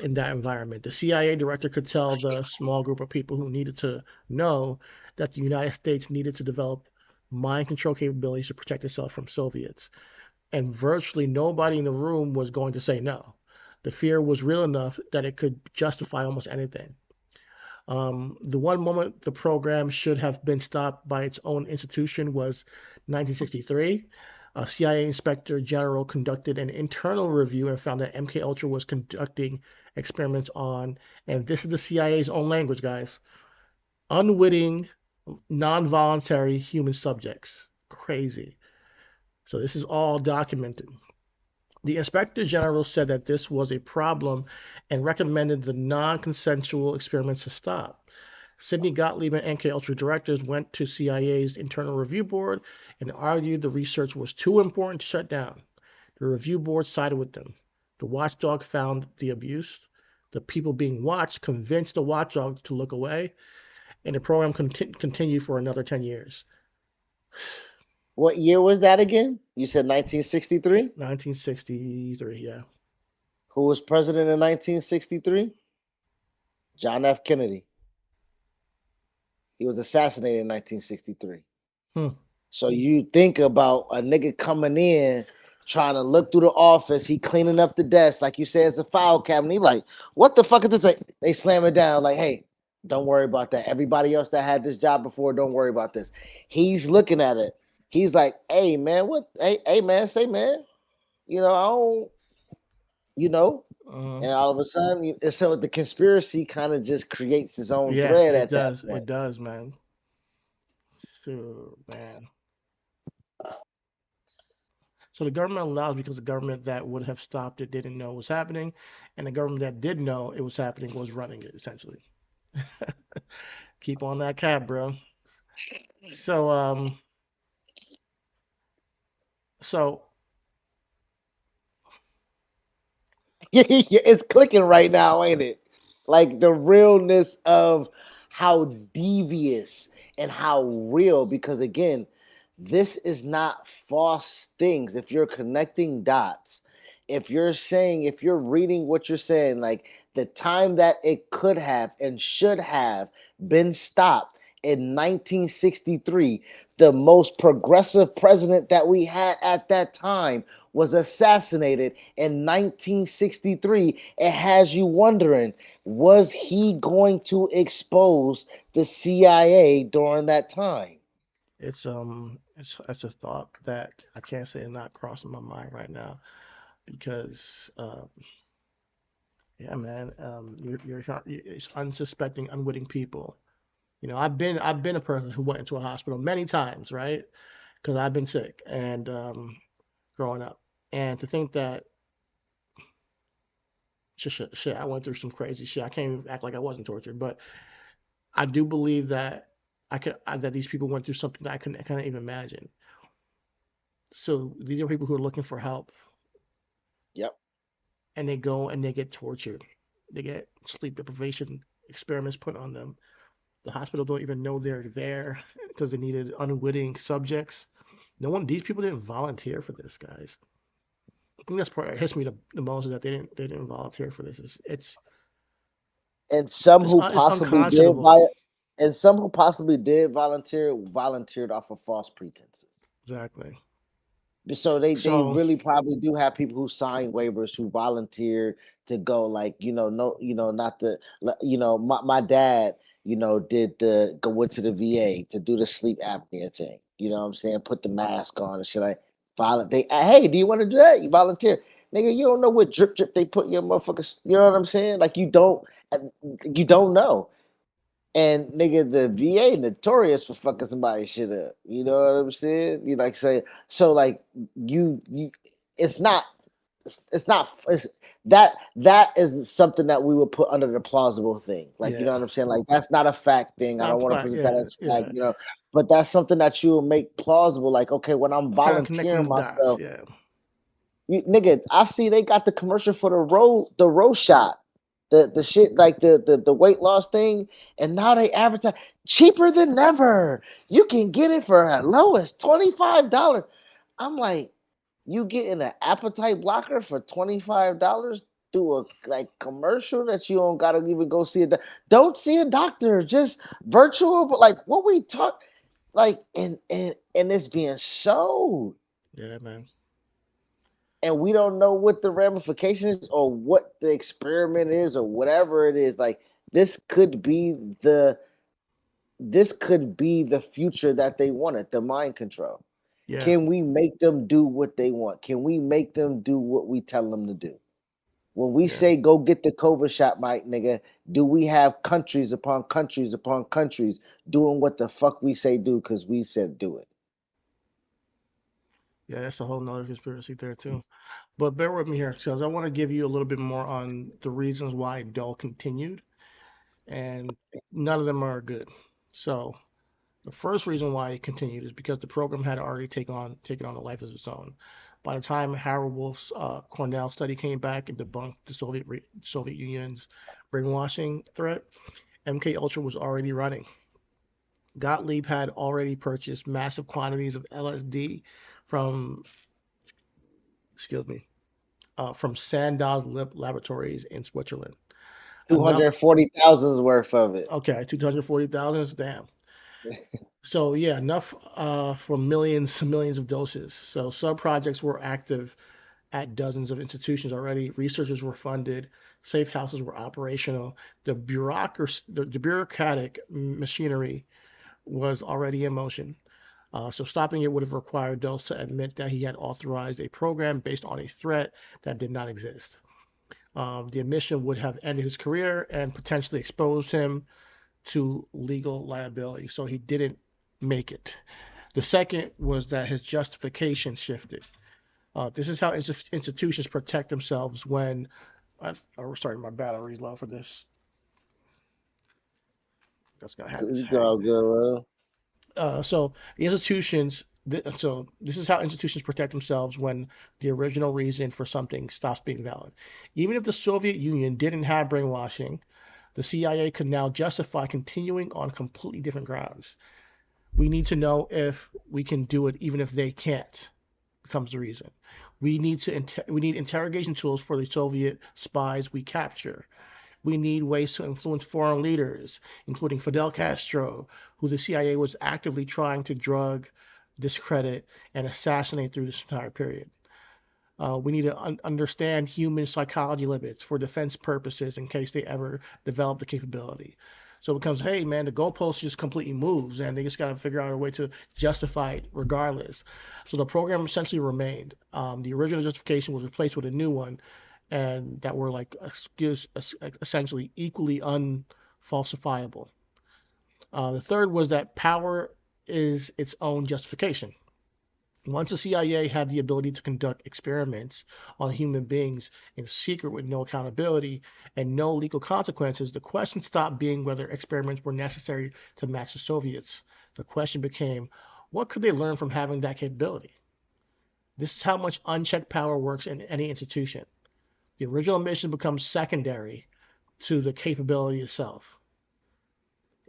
In that environment. The CIA director could tell the small group of people who needed to know that the United States needed to develop mind control capabilities to protect itself from Soviets. And virtually nobody in the room was going to say no. The fear was real enough that it could justify almost anything. The one moment the program should have been stopped by its own institution was 1963. A CIA inspector general conducted an internal review and found that MK Ultra was conducting experiments on, and this is the CIA's own language, guys, unwitting, non-voluntary human subjects. Crazy. So this is all documented. The inspector general said that this was a problem and recommended the non-consensual experiments to stop. Sidney Gottlieb and MK Ultra directors went to CIA's internal review board and argued the research was too important to shut down. The review board sided with them. The watchdog found the abuse. The people being watched convinced the watchdog to look away, and the program continued for another 10 years. What year was that again? You said 1963? 1963, yeah. Who was president in 1963? John F. Kennedy. He was assassinated in 1963. Hmm. So you think about a nigga coming in, trying to look through the office, he cleaning up the desk, like you said, it's a file cabinet. He like, what the fuck is this? Like, they slam it down, like, hey, don't worry about that. Everybody else that had this job before, don't worry about this. He's looking at it. He's like, hey man, what? Hey man, say man, I don't, you know. Uh, And all of a sudden, so the conspiracy kind of just creates its own yeah, thread it at that does. point. It does, man. Sure, man. So the government allows because the government that would have stopped it didn't know it was happening, and the government that did know it was happening was running it essentially. Keep on that cap, bro. So so Yeah, it's clicking right now, ain't it? Like the realness of how devious and how real, because again, this is not false things. If you're connecting dots, if you're reading what you're saying, like the time that it could have and should have been stopped in 1963, the most progressive president that we had at that time was assassinated in 1963. It has you wondering, was he going to expose the CIA during that time? it's a thought that I can't say is not crossing my mind right now because yeah, man, it's unsuspecting, unwitting people. I've been a person who went into a hospital many times, right? Because I've been sick and growing up, and to think that shit, I went through some crazy shit. I can't even act like I wasn't tortured, but I do believe that that these people went through something that I couldn't even imagine. So these are people who are looking for help, Yep. and they go and they get tortured. They get sleep deprivation experiments put on them. The hospital don't even know they're there because they needed unwitting subjects. No one, these people didn't volunteer for this, guys. I think that's part that hits me the most is that they didn't volunteer for this. And some who It's possibly did unconscionable. and some who possibly did volunteered off of false pretenses. Exactly. So they So really probably do have people who sign waivers who volunteer to go, like, no, not the, my dad, did the go went to the VA to do the sleep apnea thing. You know what I'm saying? Put the mask on and shit, like volunteer. Hey, do you want to do that? You volunteer. Nigga, you don't know what drip they put in your motherfuckers. You know what I'm saying? Like uh, you don't know. And nigga, the VA notorious for fucking somebody shit up. You know what I'm saying? You like say so like you it's not it's that is something that we would put under the plausible thing. Like, you know yeah, what I'm saying? Like that's not a fact thing. I don't not want to black. present that Yeah, as fact, yeah. but that's something that you will make plausible. Like, okay, when I'm Kind of connecting volunteering the dots. myself, Yeah, nigga, I see they got the commercial for the row shot, the shit like the weight loss thing, and now they advertise cheaper than ever. You can get it for as low as $25. I'm like, you getting an appetite blocker for $25 through a like commercial that you don't gotta even go see don't see a doctor, just virtual. But like, what we talk, like, and it's being sold, yeah, man. and we don't know what the ramifications or what the experiment is or whatever it is. Like, this could be the this could be the future that they wanted, the mind control. Yeah, Can we make them do what they want? Can we make them do what we tell them to do? When we yeah, say go get the COVID shot, Mike, nigga, do we have countries upon countries upon countries doing what the fuck we say do because we said do it? yeah. That's a whole nother conspiracy there too. But bear with me here, because I want to give you a little bit more on the reasons why Dell continued, and none of them are good. So the first reason why it continued is because the program had already taken on a life of its own. By the time Harold Wolf's Cornell study came back and debunked the Soviet Union's brainwashing threat, MK Ultra was already running. Gottlieb had already purchased massive quantities of LSD from, excuse me, from Sandow's laboratories in Switzerland. Two hundred Enough, forty thousand worth of it. okay, 240,000, damn. So yeah, enough for millions of doses. So sub projects were active at dozens of institutions already. Researchers were funded. Safe houses were operational. The bureaucratic machinery was already in motion. So stopping it would have required Dose to admit that he had authorized a program based on a threat that did not exist. The admission would have ended his career and potentially exposed him to legal liability. So he didn't make it. The second was that his justification shifted. This is how institutions protect themselves when. Oh, sorry, my battery's low for this. That's gonna have his You head. go good, bro. So the institutions. So this is how institutions protect themselves when the original reason for something stops being valid. Even if the Soviet Union didn't have brainwashing, the CIA could now justify continuing on completely different grounds. We need to know if we can do it even if they can't, becomes the reason. We need interrogation tools for the Soviet spies we capture. We need ways to influence foreign leaders, including Fidel Castro, who the CIA was actively trying to drug, discredit, and assassinate through this entire period. We need to understand human psychology limits for defense purposes in case they ever develop the capability. So it becomes, hey man, the goalpost just completely moves, and they just got to figure out a way to justify it regardless. So the program essentially remained. The original justification was replaced with a new one, and that were like essentially equally unfalsifiable. The third was that power is its own justification. Once the CIA had the ability to conduct experiments on human beings in secret with no accountability and no legal consequences, the question stopped being whether experiments were necessary to match the Soviets. The question became, what could they learn from having that capability? This is how much unchecked power works in any institution. The original mission becomes secondary to the capability itself.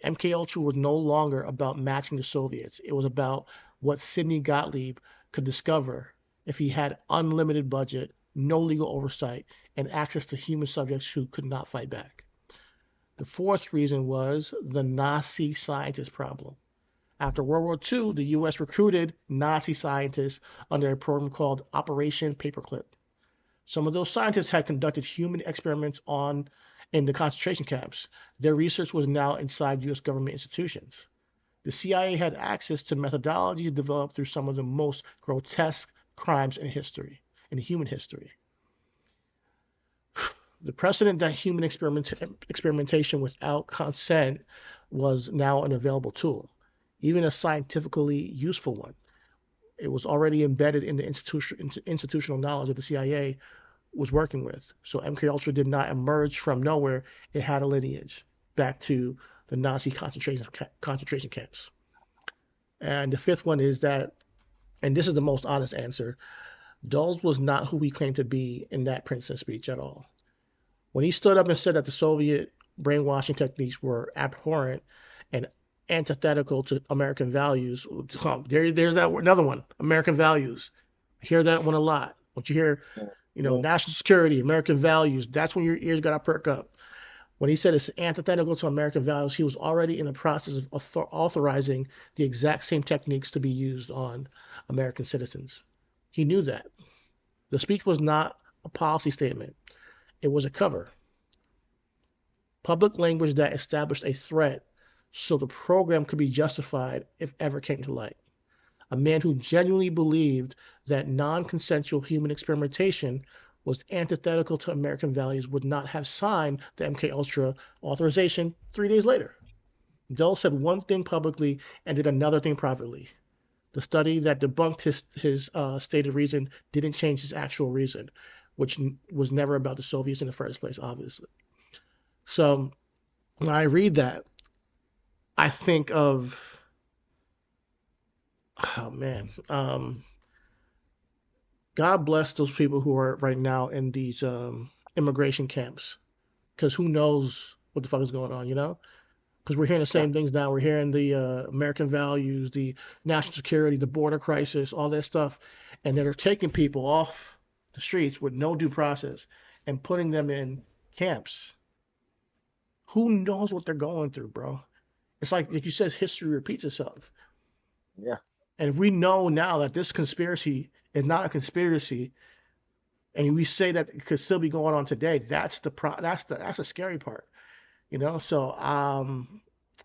MK Ultra was no longer about matching the Soviets. It was about what Sidney Gottlieb could discover if he had unlimited budget, no legal oversight, and access to human subjects who could not fight back. The fourth reason was the Nazi scientist problem. After World War II, the US recruited Nazi scientists under a program called Operation Paperclip. Some of those scientists had conducted human experiments on in the concentration camps. Their research was now inside US government institutions. The CIA had access to methodologies developed through some of the most grotesque crimes in history, in human history. The precedent that human experimentation without consent was now an available tool, even a scientifically useful one. It was already embedded in the institutional knowledge of the CIA was working with. So MK Ultra did not emerge from nowhere. It had a lineage back to the Nazi concentration camps. And the fifth one is that, and this is the most honest answer, Dulles was not who he claimed to be in that Princeton speech at all. When he stood up and said that the Soviet brainwashing techniques were abhorrent and antithetical to American values, there's that another one, American values. I hear that one a lot. Once you hear, Yeah. national security, American values, that's when your ears got to perk up. When he said it's antithetical to American values, he was already in the process of authorizing the exact same techniques to be used on American citizens. He knew that. The speech was not a policy statement, it was a cover. Public language that established a threat so the program could be justified if ever came to light. A man who genuinely believed that non consensual human experimentation was antithetical to American values would not have signed the MK Ultra authorization 3 days later. Dell said one thing publicly and did another thing privately. The study that debunked his stated reason didn't change his actual reason, which was never about the Soviets in the first place, obviously. So when I read that, I think of, oh man, God bless those people who are right now in these immigration camps, because who knows what the fuck is going on, you know? Because we're hearing the Yeah. same things now. We're hearing the American values, the national security, the border crisis, all that stuff, and they're taking people off the streets with no due process and putting them in camps. Who knows what they're going through, bro? It's like you said, history repeats itself. Yeah. And if we know now that this conspiracy is not a conspiracy, and we say that it could still be going on today, that's the scary part, you know. So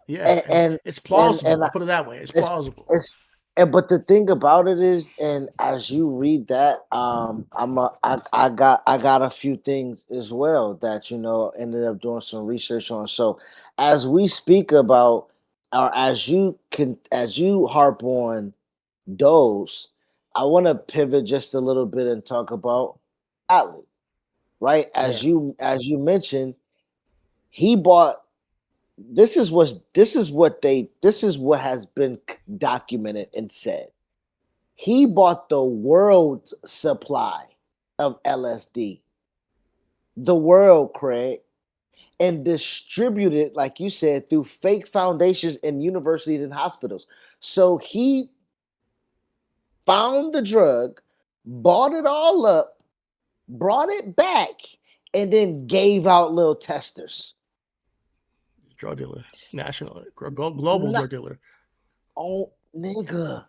yeah, And and and it's and, plausible. and I'll put it that way. It's it's plausible. it's and but the thing about it is, and as you read that, I got a few things as well that ended up doing some research on. So as we speak about, or as you harp on those, I want to pivot just a little bit and talk about Atlee, right? Yeah, As you mentioned, he bought this is what has been documented and said. He bought the world's supply of LSD, the world, Craig, and distributed, like you said, through fake foundations and universities and hospitals. So he found the drug, bought it all up, brought it back, and then gave out little testers. Drug dealer, national, global Not, drug dealer. oh, nigga.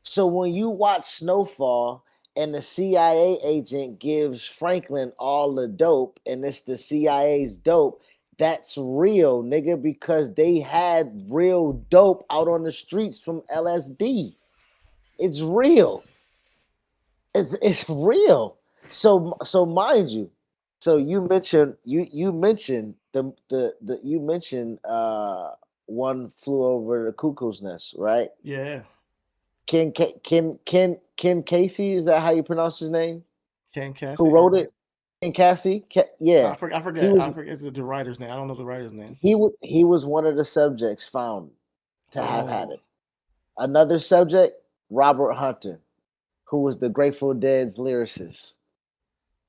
So when you watch Snowfall and the CIA agent gives Franklin all the dope and it's the CIA's dope, that's real, nigga, because they had real dope out on the streets from LSD. It's real. It's real. So mind you, so you mentioned you mentioned one flew over the cuckoo's nest, right? Yeah, Ken Casey, is that how you pronounce his name? Ken Who Cassie. wrote it? Ken Cassie? I Yeah. forget. I He forget. was I forget the writer's name. I don't know the writer's name. he was one of the subjects found to have had Oh, it. Another subject, Robert Hunter, who was the Grateful Dead's lyricist.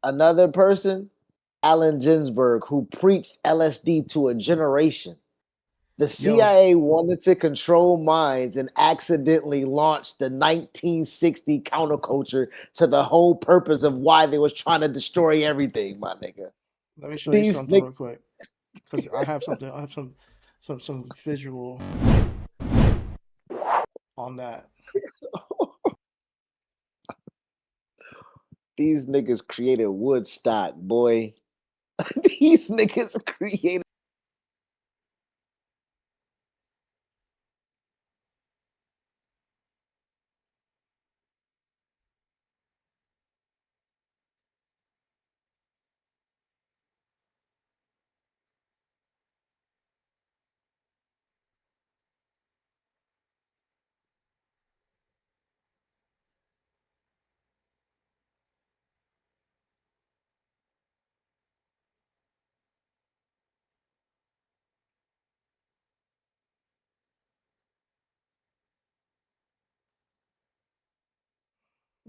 Another person, Allen Ginsberg, who preached LSD to a generation. The yo, CIA wanted to control minds and accidentally launched the 1960 counterculture to the whole purpose of why they was trying to destroy everything, my nigga. let me show you These something niggas, real quick because I have something. I have some visual on that. these niggas created Woodstock, boy. These niggas created.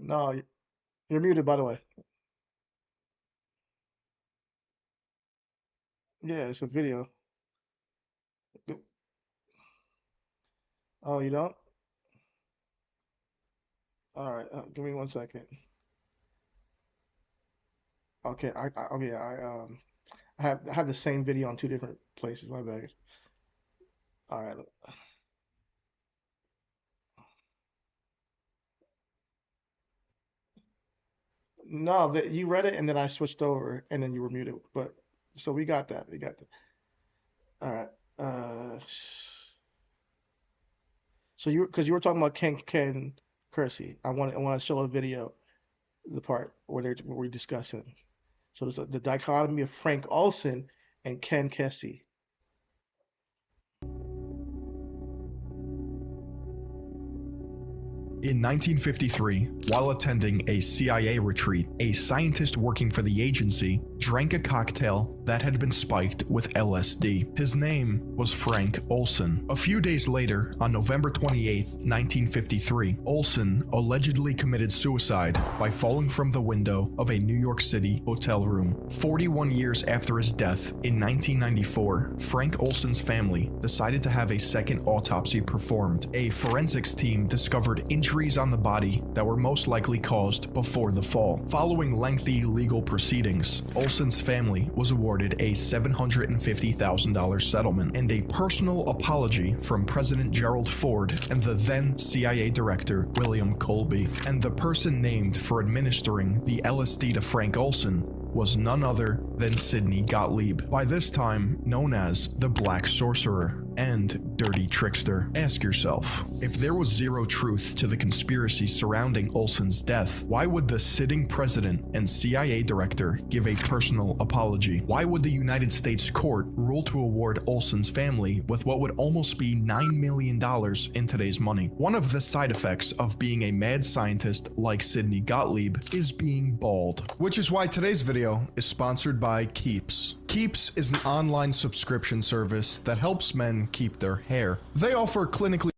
No, you're muted, by the way. Yeah, it's a video. Oh, you don't? All right, give me 1 second. Okay, okay, I have the same video on two different places. My bad. All right. No, that you read it and then I switched over and then you were muted. But so we got that. We got that. All right. So because you were talking about Ken Kersey. I want to show a video, the part where we discussing. So there's the dichotomy of Frank Olson and Ken Kesey. In 1953, while attending a CIA retreat, a scientist working for the agency drank a cocktail that had been spiked with LSD. His name was Frank Olson. A few days later, on November 28, 1953, Olson allegedly committed suicide by falling from the window of a New York City hotel room. 41 years after his death, in 1994, Frank Olson's family decided to have a second autopsy performed. A forensics team discovered injuries on the body that were most likely caused before the fall. Following lengthy legal proceedings, Olson's family was awarded a $750,000 settlement and a personal apology from President Gerald Ford and the then CIA Director William Colby. And the person named for administering the LSD to Frank Olson was none other than Sidney Gottlieb, by this time known as the Black Sorcerer and Dirty Trickster. Ask yourself, if there was zero truth to the conspiracy surrounding Olson's death, why would the sitting president and CIA director give a personal apology? Why would the United States court rule to award Olson's family with what would almost be $9 million in today's money? One of the side effects of being a mad scientist like Sidney Gottlieb is being bald. Which is why today's video video is sponsored by Keeps. Keeps is an online subscription service that helps men keep their hair. They offer clinically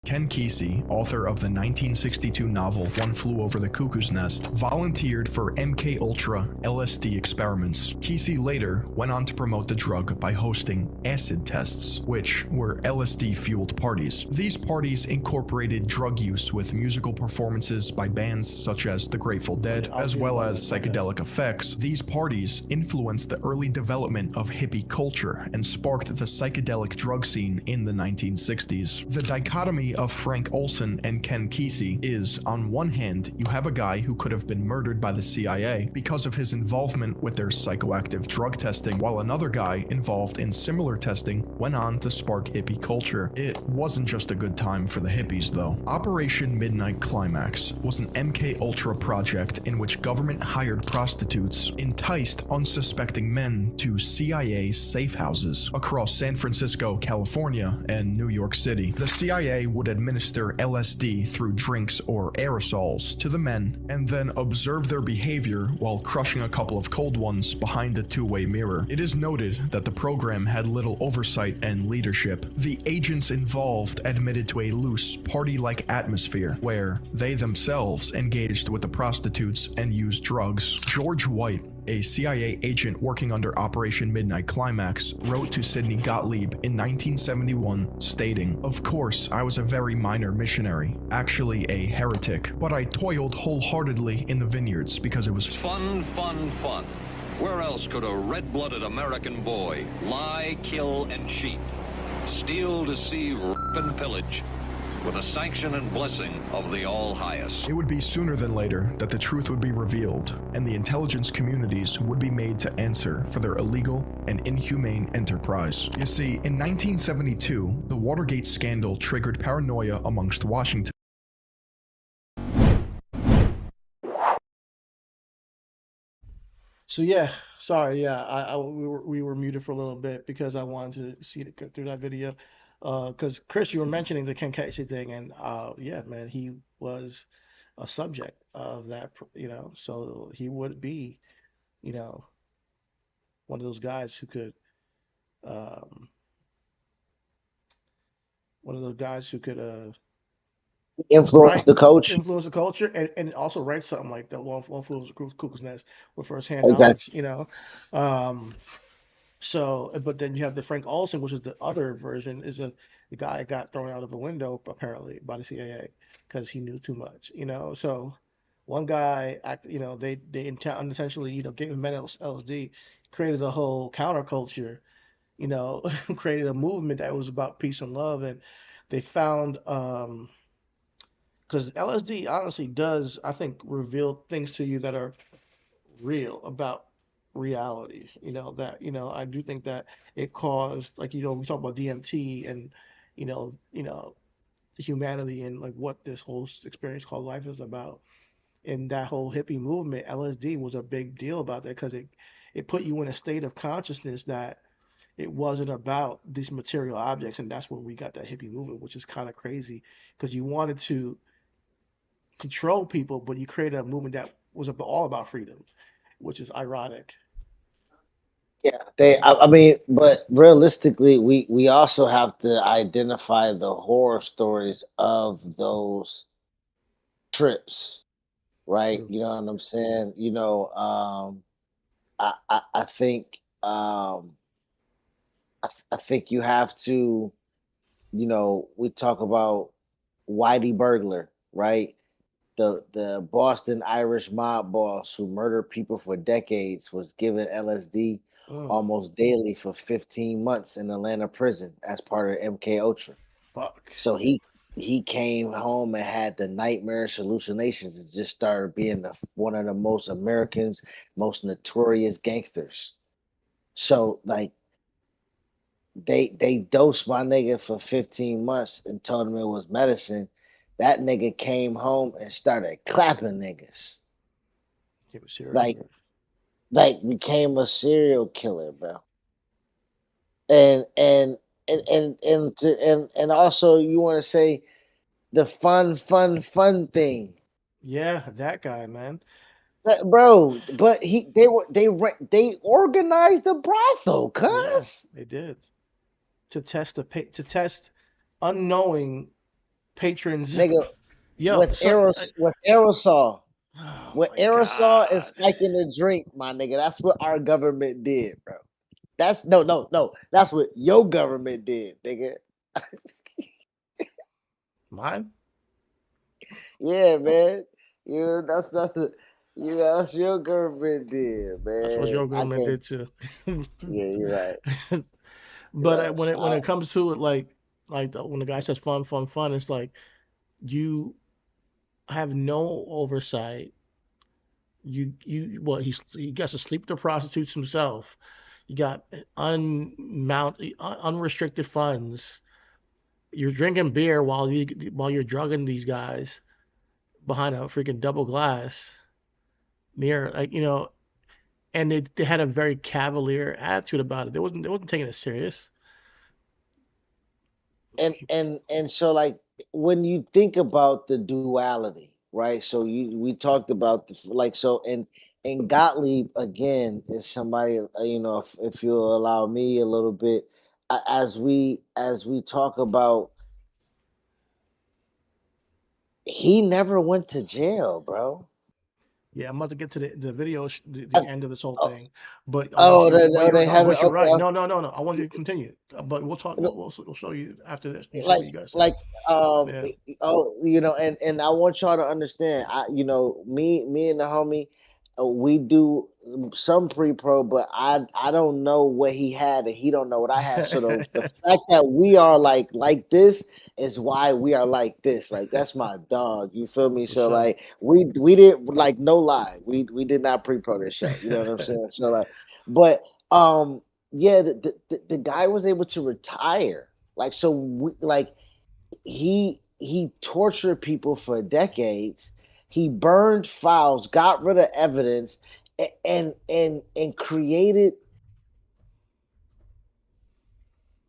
Ken Kesey, author of the 1962 novel One Flew Over the Cuckoo's Nest, volunteered for MK-Ultra LSD experiments. Kesey later went on to promote the drug by hosting acid tests, which were LSD-fueled parties. These parties incorporated drug use with musical performances by bands such as the Grateful Dead, as well as psychedelic effects. These parties influenced the early development of hippie culture and sparked the psychedelic drug scene in the 1960s. The dichotomy of Frank Olson and Ken Kesey is, on one hand, you have a guy who could have been murdered by the CIA because of his involvement with their psychoactive drug testing, while another guy involved in similar testing went on to spark hippie culture. It wasn't just a good time for the hippies, though. Operation Midnight Climax was an MK-Ultra project in which government-hired prostitutes enticed unsuspecting men to CIA safe houses across San Francisco, California, and New York City. The CIA would administer LSD through drinks or aerosols to the men and then observe their behavior while crushing a couple of cold ones behind a two-way mirror. It is noted that the program had little oversight and leadership. The agents involved admitted to a loose, party-like atmosphere where they themselves engaged with the prostitutes and used drugs. George White, a CIA agent working under Operation Midnight Climax, wrote to Sidney Gottlieb in 1971, stating, "Of course, I was a very minor missionary, actually a heretic, but I toiled wholeheartedly in the vineyards because it was fun, fun, fun. Where else could a red-blooded American boy lie, kill, and cheat, steal, deceive, rape, and pillage, with the sanction and blessing of the All-Highest?" It would be sooner than later that the truth would be revealed, and the intelligence communities would be made to answer for their illegal and inhumane enterprise. You see, in 1972, the Watergate scandal triggered paranoia amongst Washington. So yeah, sorry, yeah, we were muted for a little bit because I wanted to see to go through that video. Because Chris, you were mentioning the Ken Casey thing, and yeah, man, he was a subject of that, so he would be, you know, one of those guys who could, um, one of those guys who could Influence write, the coach. influence the culture, and also write something like that. One Flew Over the Cuckoo's Nest with firsthand Exactly. knowledge. Um, So, but then you have the Frank Olson, which is the other version, is the guy that got thrown out of a window apparently by the CIA because he knew too much. So one guy, they unintentionally, gave him LSD, created a whole counterculture, created a movement that was about peace and love, and they found, because LSD honestly does, I think, reveal things to you that are real about reality. I do think that it caused, like, we talk about DMT and humanity and like what this whole experience called life is about. And that whole hippie movement, LSD was a big deal about that because it put you in a state of consciousness that it wasn't about these material objects, and that's where we got that hippie movement, which is kind of crazy because you wanted to control people, but you created a movement that was all about freedom, which is ironic. Yeah, I mean, but realistically, we also have to identify the horror stories of those trips, right? True. You know what I'm saying? I think I think you have to, we talk about Whitey Burglar, right? The Boston Irish mob boss who murdered people for decades was given LSD Mm, almost daily for 15 months in Atlanta prison as part of MK Ultra. fuck. So he came home and had the nightmarish hallucinations and just started being one of the most Americans, most notorious gangsters. So like they dosed my nigga for 15 months and told him it was medicine. That nigga came home and started clapping niggas. Give a serial Like killer. like became a serial killer, bro. and and and also you want to say the fun thing. Yeah, that guy, man. Bro, but they organized the brothel, Yeah, cuz. they did to test to test unknowing patrons. Nigga, Yo, so with aerosol. oh With my aerosol and god, spiking the drink, my nigga. That's what our government did, bro. That's no. That's what your government did, nigga. mine. Yeah, man. You know, that's your government did, That's what man. your I government can't. did too. Yeah, you're right. You're But right. when it comes to it, when the guy says fun, it's like you have no oversight. He gets to sleep with the prostitutes himself. You got unrestricted funds. You're drinking beer while you're drugging these guys behind a freaking double glass mirror, and they had a very cavalier attitude about it. They wasn't taking it serious. And so like when you think about the duality, right? So we talked about like so and Gottlieb again is somebody if you'll allow me a little bit as we talk about he never went to jail, bro. Yeah, I'm about to get to the video, Uh, the end of this whole oh, thing, but I want oh, you to, but they haven't. you're right. Okay, No, no, no, no. I want you to continue, but we'll talk. okay. We'll show you after this. You say like what you gotta say. like Yeah. and I want y'all to understand me and the homie we do some pre-pro, but I don't know what he had and he don't know what I had, so the fact that we are like this is why we are like this. Like that's my dog, you feel me? For So sure. like we didn't, like, no lie, we did not pre-pro this show, you know what I'm saying? So like, but yeah, the guy was able to retire. Like so, he tortured people for decades. He burned files, got rid of evidence, and created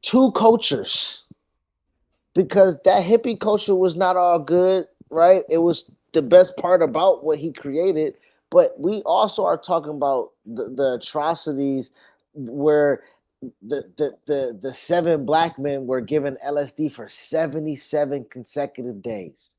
two cultures because that hippie culture was not all good, right? It was the best part about what he created, but we also are talking about the atrocities where the seven black men were given LSD for 77 consecutive days.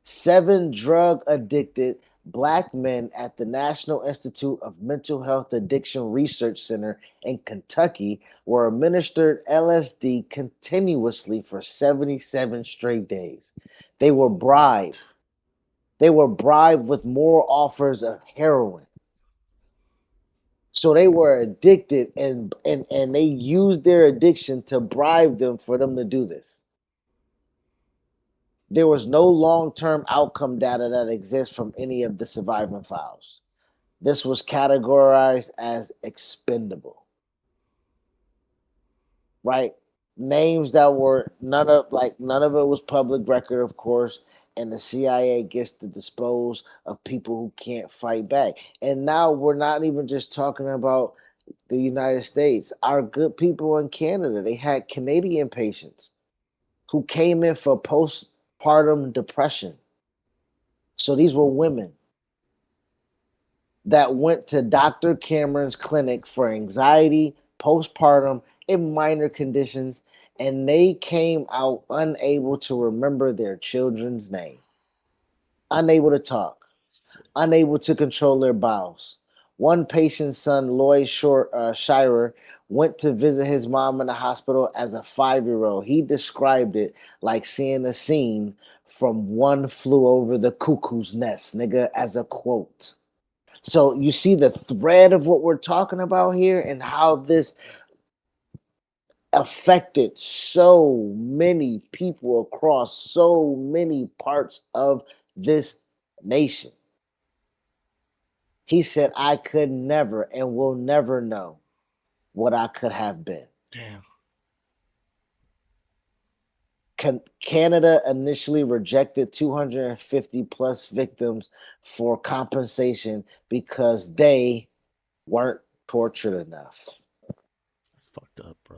Seven drug addicted black men at the National Institute of Mental Health Addiction Research Center in Kentucky were administered LSD continuously for 77 straight days. They were bribed. What? They were bribed with more offers of heroin. So they were addicted and they used their addiction to bribe them for them to do this. There was no long-term outcome data that exists from any of the surviving files. This was categorized as expendable, right? Names that were none of it was public record, of course, and the CIA gets to dispose of people who can't fight back. And now we're not even just talking about the United States. Our good people in Canada, they had Canadian patients who came in for postpartum depression. So these were women that went to Dr. Cameron's clinic for anxiety, postpartum, and minor conditions, and they came out unable to remember their children's name, unable to talk, unable to control their bowels. One patient's son, Lloyd Shirer, went to visit his mom in the hospital as a 5-year-old. He described it like seeing a scene from One Flew Over the Cuckoo's Nest, nigga, as a quote. So you see the thread of what we're talking about here and how this affected so many people across so many parts of this nation. He said, I could never and will never know what I could have been. Damn. Canada initially rejected 250 plus victims for compensation because they weren't tortured enough. That's fucked up, bro.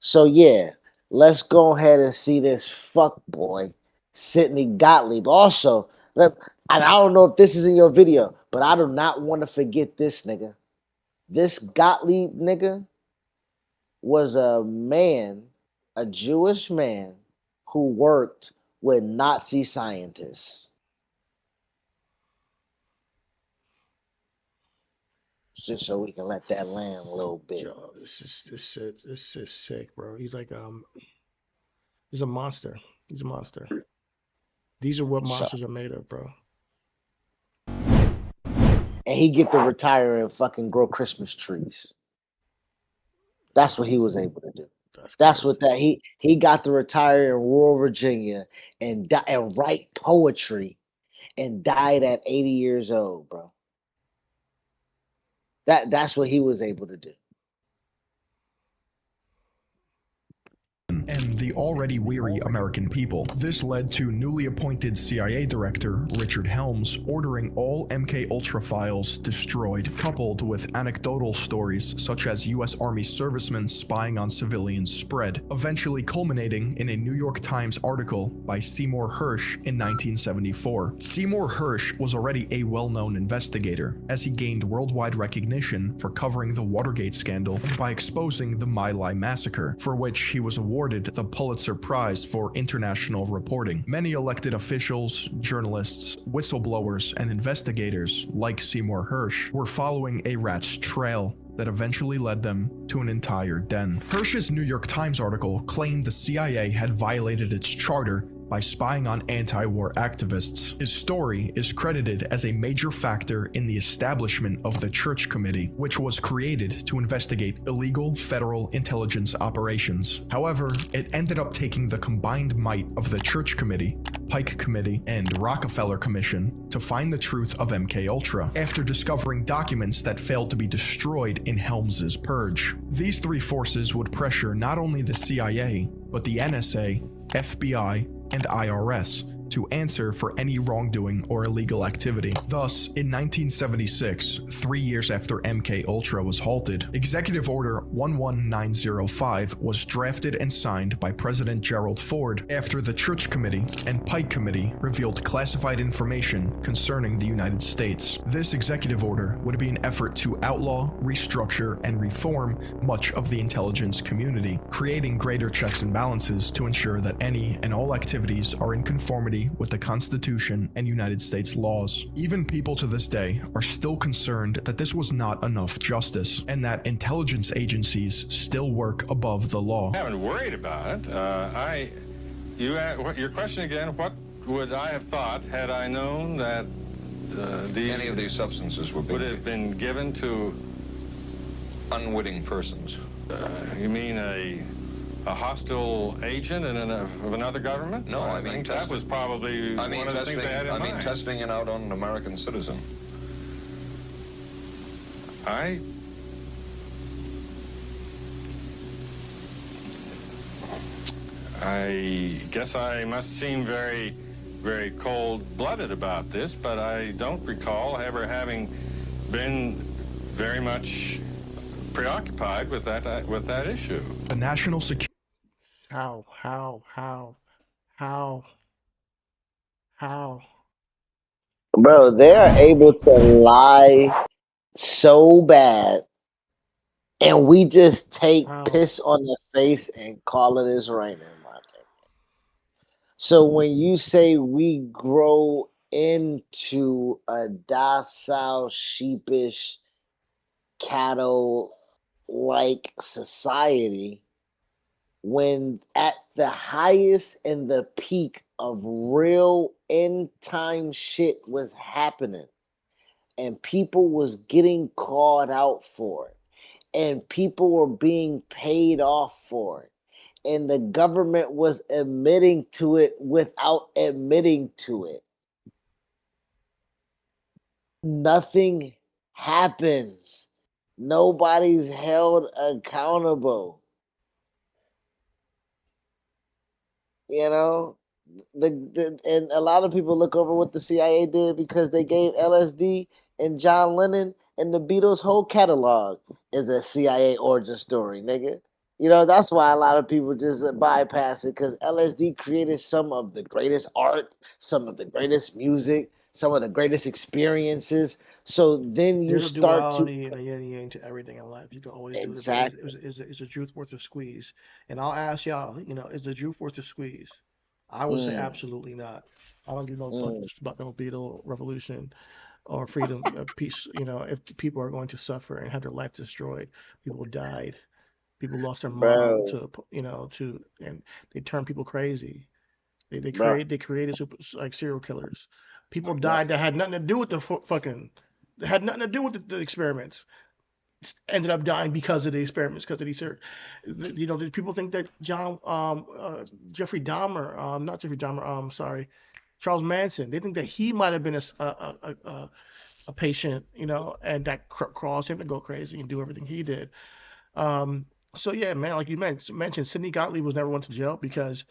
So yeah, let's go ahead and see this fuck boy, Sidney Gottlieb. Also, and I don't know if this is in your video, but I do not want to forget this nigga. This Gottlieb nigga was a man, a Jewish man, who worked with Nazi scientists. Just so we can let that land a little bit. Yo, this is sick, bro. He's like he's a monster. He's a monster. These are what So, monsters are made of, bro. and he get to retire and fucking grow Christmas trees. That's what he was able to do. That's crazy. what that he got to retire in rural Virginia and write poetry and died at 80 years old, bro. That's what he was able to do. And the already weary American people. This led to newly appointed CIA Director Richard Helms ordering all MK-Ultra files destroyed, coupled with anecdotal stories such as US Army servicemen spying on civilians spread, eventually culminating in a New York Times article by Seymour Hersh in 1974. Seymour Hersh was already a well-known investigator, as he gained worldwide recognition for covering the Watergate scandal and by exposing the My Lai massacre, for which he was awarded the Pulitzer Prize for international reporting. Many elected officials, journalists, whistleblowers, and investigators, like Seymour Hersh, were following a rat's trail that eventually led them to an entire den. Hersh's New York Times article claimed the CIA had violated its charter by spying on anti-war activists. His story is credited as a major factor in the establishment of the Church Committee, which was created to investigate illegal federal intelligence operations. However, it ended up taking the combined might of the Church Committee, Pike Committee, and Rockefeller Commission to find the truth of MKUltra, after discovering documents that failed to be destroyed in Helms's purge. These three forces would pressure not only the CIA, but the NSA, FBI, and IRS to answer for any wrongdoing or illegal activity. Thus, in 1976, 3 years after MKUltra was halted, Executive Order 11905 was drafted and signed by President Gerald Ford after the Church Committee and Pike Committee revealed classified information concerning the United States. This executive order would be an effort to outlaw, restructure, and reform much of the intelligence community, creating greater checks and balances to ensure that any and all activities are in conformity with the Constitution and United States laws. Even people to this day are still concerned that this was not enough justice, and that intelligence agencies still work above the law. I haven't worried about it. Your question again, what would I have thought had I known that any of these substances would have been given to unwitting persons? You mean a hostile agent of another government? No, I mean that was probably one of the things I had in mind. I mean testing it out on an American citizen. I guess I must seem very, very cold-blooded about this, but I don't recall ever having been very much preoccupied with that issue. The national security. How? Bro, they are able to lie so bad, and we just take piss on their face and call it is raining, my nigga. So when you say we grow into a docile, sheepish, cattle-like society, when at the highest and the peak of real end time shit was happening and people was getting called out for it and people were being paid off for it and the government was admitting to it without admitting to it, nothing happens. Nobody's held accountable. You know, and a lot of people look over what the CIA did because they gave LSD and John Lennon and the Beatles' whole catalog is a CIA origin story, nigga. You know, that's why a lot of people just bypass it because LSD created some of the greatest art, some of the greatest music, some of the greatest experiences. So then you There's a start to duality and a yin and yang to everything in life. You can always do it, but exactly. is the truth worth the squeeze? And I'll ask y'all, is the truth worth the squeeze? I would say Mm, absolutely not. I don't give no fuck mm, about no beetle revolution or freedom, peace. If the people are going to suffer and have their life destroyed, people died, people lost their mom bro, and they turn people crazy. bro. They created like serial killers. People Yep, died that had nothing to do with the fucking, that had nothing to do with the experiments. Ended up dying because of the experiments, because of these. People think that Jeffrey Dahmer, not Jeffrey Dahmer, sorry, Charles Manson. They think that he might have been a patient, and that caused him to go crazy and do everything he did. Um, so yeah, man, like you mentioned, Sidney Gottlieb was never went to jail because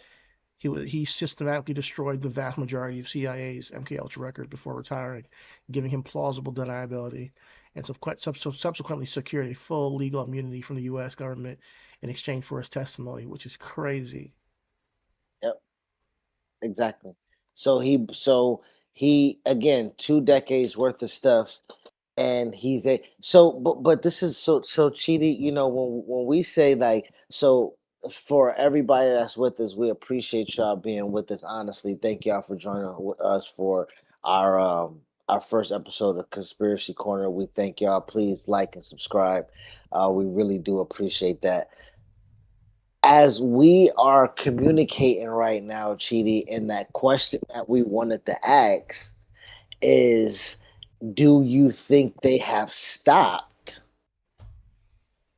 he systematically destroyed the vast majority of CIA's MKUltra records before retiring, giving him plausible deniability, and subsequently secured a full legal immunity from the U.S. government in exchange for his testimony, which is crazy. yep, exactly. So he again 2 decades worth of stuff, and he's a but this is so cheaty. You know, when we say like so for everybody that's with us, we appreciate y'all being with us. Honestly, thank y'all for joining with us for our um our first episode of Conspiracy Corner. We thank y'all. Please like and subscribe. We really do appreciate that. As we are communicating right now, Chidi, and that question that we wanted to ask is, do you think they have stopped?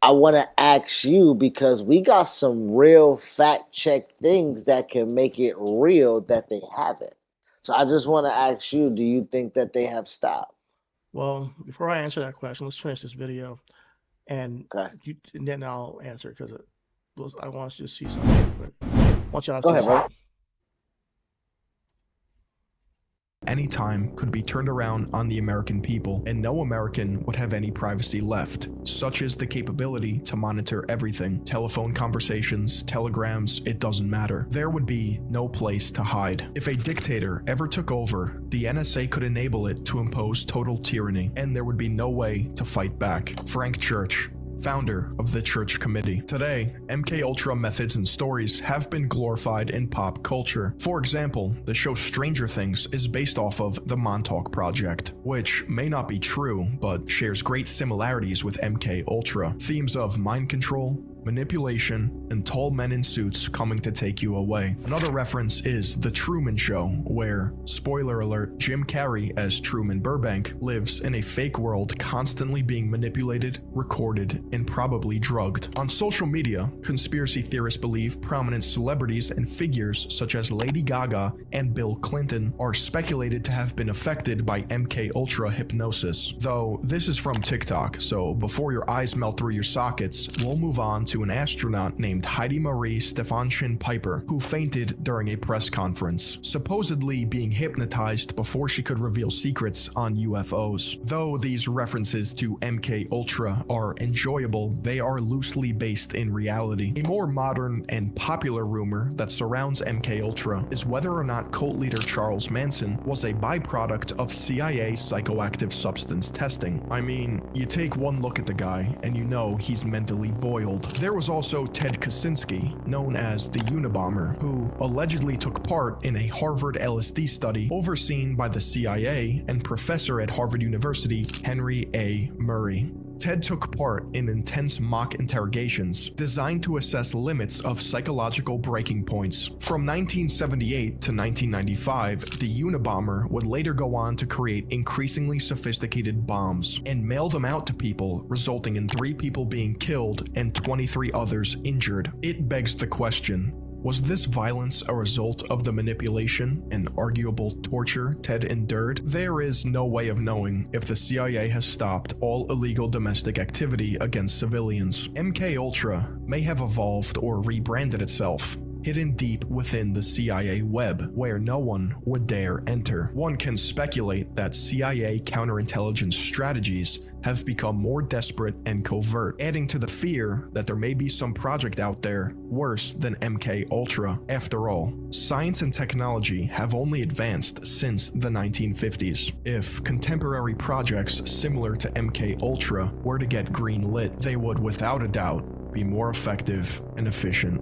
I want to ask you because we got some real fact check things that can make it real that they haven't. So I just want to ask you, do you think that they have stopped? Well, before I answer that question, let's finish this video, and Okay. and then I'll answer because I want you to see something real quick. I want y'all to Go see ahead, brother. something. Any time could be turned around on the American people, and no American would have any privacy left. Such is the capability to monitor everything. Telephone conversations, telegrams, it doesn't matter. There would be no place to hide. If a dictator ever took over, the NSA could enable it to impose total tyranny, and there would be no way to fight back. Frank Church, founder of the Church Committee. Today, MKUltra methods and stories have been glorified in pop culture. For example, the show Stranger Things is based off of the Montauk Project, which may not be true, but shares great similarities with MKUltra. Themes of mind control, manipulation, and tall men in suits coming to take you away. Another reference is The Truman Show, where, spoiler alert, Jim Carrey as Truman Burbank lives in a fake world constantly being manipulated, recorded, and probably drugged. On social media, conspiracy theorists believe prominent celebrities and figures such as Lady Gaga and Bill Clinton are speculated to have been affected by MKUltra hypnosis. Though this is from TikTok, so before your eyes melt through your sockets, we'll move on to an astronaut named Heidi Marie Stefansson Piper, who fainted during a press conference, supposedly being hypnotized before she could reveal secrets on UFOs. Though these references to MKUltra are enjoyable, they are loosely based in reality. A more modern and popular rumor that surrounds MKUltra is whether or not cult leader Charles Manson was a byproduct of CIA psychoactive substance testing. I mean, you take one look at the guy and you know he's mentally boiled. There was also Ted Kaczynski, known as the Unabomber, who allegedly took part in a Harvard LSD study overseen by the CIA and professor at Harvard University, Henry A. Murray. Ted took part in intense mock interrogations designed to assess limits of psychological breaking points. From 1978 to 1995, the Unabomber would later go on to create increasingly sophisticated bombs and mail them out to people, resulting in 3 people being killed and 23 others injured. It begs the question, was this violence a result of the manipulation and arguable torture Ted endured? There is no way of knowing if the CIA has stopped all illegal domestic activity against civilians. MKUltra may have evolved or rebranded itself, hidden deep within the CIA web, where no one would dare enter. One can speculate that CIA counterintelligence strategies have become more desperate and covert, adding to the fear that there may be some project out there worse than MK Ultra. After all, science and technology have only advanced since the 1950s. If contemporary projects similar to MK Ultra were to get green-lit, they would without a doubt be more effective and efficient.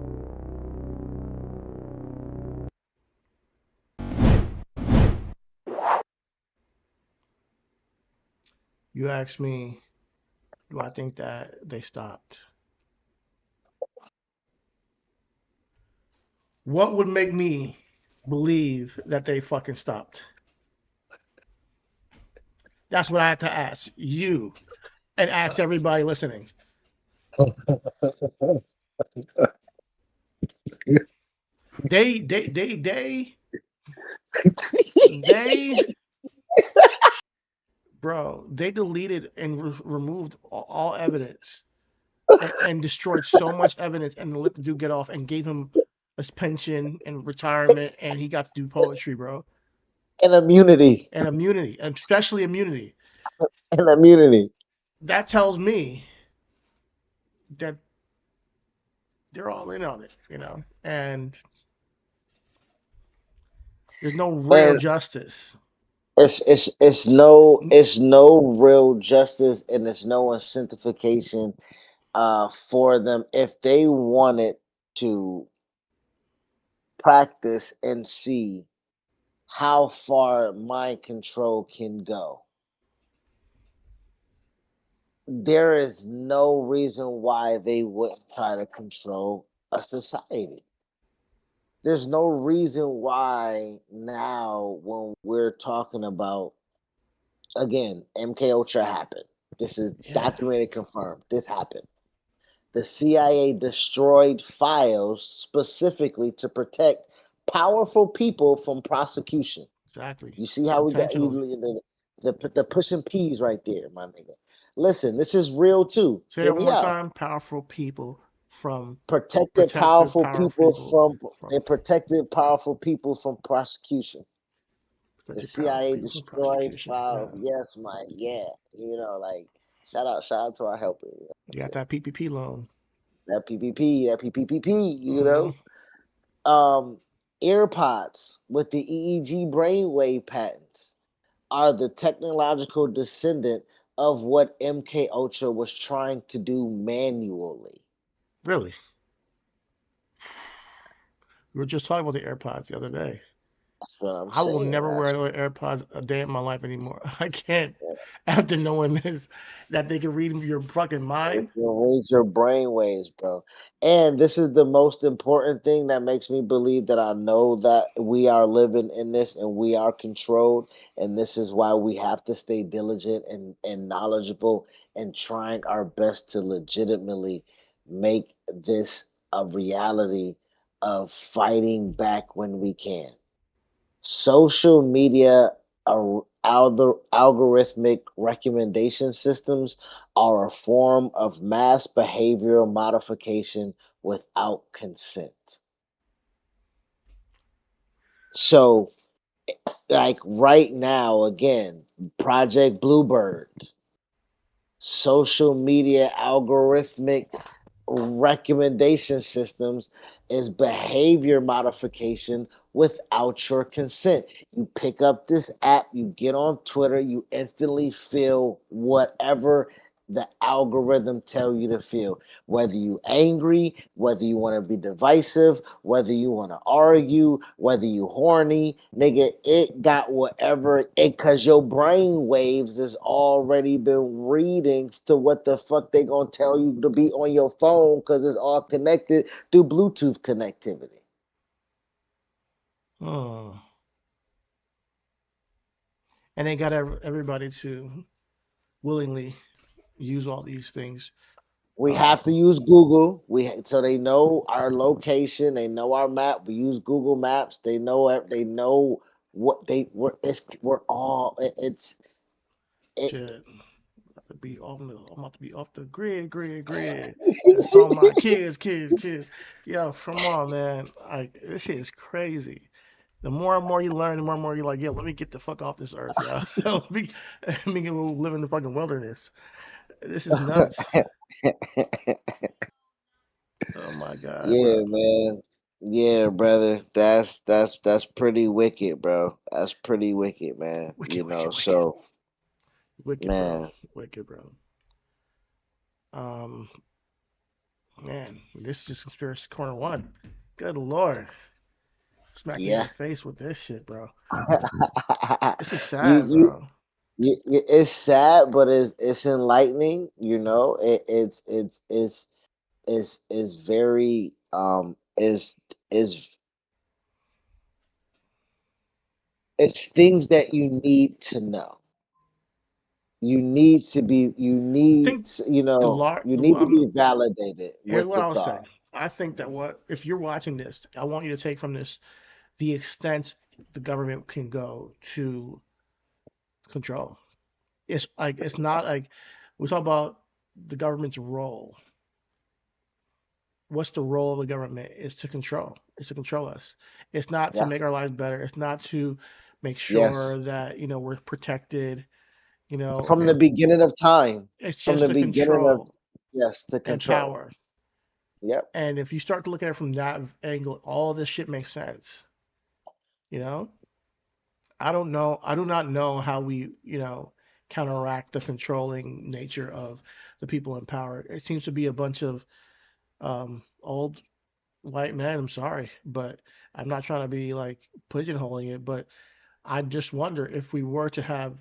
You ask me, do I think that they stopped? What would make me believe that they fucking stopped? That's what I had to ask you and ask everybody listening. They, they, bro, they deleted and removed all evidence and destroyed so much evidence and let the dude get off and gave him his pension and retirement and he got to do poetry, bro. And immunity. And immunity, especially immunity. And immunity. That tells me that they're all in on it, you know, and there's no real And justice. it's no real justice and it's no incentivization for them if they wanted to practice and see how far mind control can go. There is no reason why they wouldn't try to control a society. There's no reason why now when we're talking about again MK Ultra happened. This is Yeah, documented, confirmed. This happened. The CIA destroyed files specifically to protect powerful people from prosecution. exactly. You see how we got Intentional. the pushing P's right there, my nigga. Listen, this is real too. Say Hear that one me more out. time. Powerful people from Protected protected powerful powerful people people from from they protected powerful people from prosecution. The protected powerful CIA people from destroyed prosecution. files. Yeah, Yes, Mike. Yeah. Like shout out to our helper. You know you what got I'm saying? that PPP loan. That PPP, Hmm. Um, AirPods with the EEG brainwave patents are the technological descendant of what MK Ultra was trying to do manually. Really, we were just talking about the AirPods the other day. That's what I'm I will saying. never wear That's another AirPods a day in my life anymore. I can't. After knowing this, that they can read your fucking It mind. can read your brain waves, bro. And this is the most important thing that makes me believe that I know that we are living in this and we are controlled. And this is why we have to stay diligent and knowledgeable and trying our best to legitimately make this a reality of fighting back when we can. Social media algorithmic recommendation systems are a form of mass behavioral modification without consent. So, like right now, again, Project Bluebird, social media algorithmic recommendation systems is behavior modification without your consent. You pick up this app, you get on Twitter, you instantly feel whatever the algorithm tell you to feel, whether you angry, whether you want to be divisive, whether you want to argue, whether you horny, nigga, it got whatever it, cause your brain waves has already been reading to what the fuck they gonna tell you to be on your phone, cause it's all connected through Bluetooth connectivity. Hmm. And they got everybody to willingly use all these things. We have to Um, use Google. So they know our location. They know our map. We use Google Maps. They know. They know what they. We're all. It's. It, shit. I'm about to be off the grid. That's all my kids. Yo, come on, man. Like this shit is crazy. The more and more you learn, the more and more you're like, yo, let me get the fuck off this earth, yo. Let me go live in the fucking wilderness. This is nuts. Oh my god, Yeah, bro. man. Yeah, brother. That's pretty wicked, bro. That's pretty wicked, man. Wicked, wicked, wicked, So wicked, bro. man, Wicked, bro. Um, man, this is just conspiracy corner one. Good lord, smack me in the yeah. face with this shit, bro. This is you sad, you bro. it's sad, but it's enlightening. It's very is it's things that you need to know. I think the lar- You the need to I'm be validated here's with what the I'll say. thought. I think that what if you're watching this, I want you to take from this the extent the government can go to control. It's like it's not like we talk about the government's role. What's the role of the government? Is to control. It's to control us. It's not to Yeah. make our lives better. It's not to make Yes. sure that we're protected. You know, From the beginning of time. it's From just the to beginning of control yes, to and control. power. Yep. And if you start to look at it from that angle, all this shit makes sense. You know, I don't know. I do not know how we, counteract the controlling nature of the people in power. It seems to be a bunch of old white men. I'm sorry, but I'm not trying to be like pigeonholing it, but I just wonder if we were to have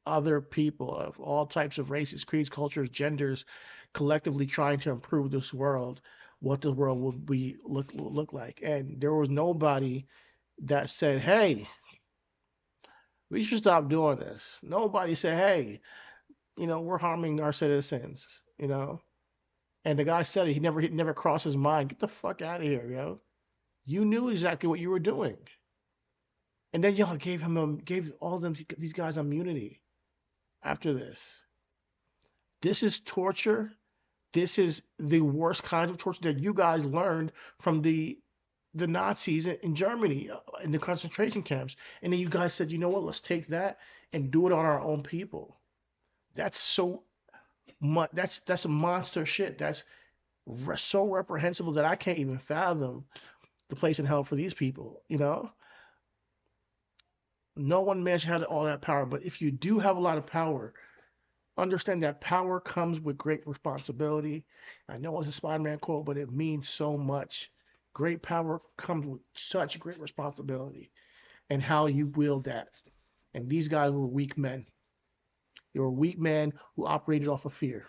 other people of all types of races, creeds, cultures, genders, collectively trying to improve this world, what the world would be look like. And there was nobody that said, "Hey, we should stop doing this." Nobody said, "Hey, we're harming our citizens." And the guy said it. He never crossed his mind. Get the fuck out of here, yo. You knew exactly what you were doing. And then y'all gave all them these guys immunity after this. This is torture. This is the worst kind of torture that you guys learned from the Nazis in Germany in the concentration camps. And then you guys said, you know what? Let's take that and do it on our own people. That's so much. That's a monster shit. That's so reprehensible that I can't even fathom the place in hell for these people. No one man should have all that power, but if you do have a lot of power, understand that power comes with great responsibility. I know it's a Spider-Man quote, but it means so much. Great power comes with such great responsibility, and how you wield that. And these guys were weak men. They were weak men who operated off of fear.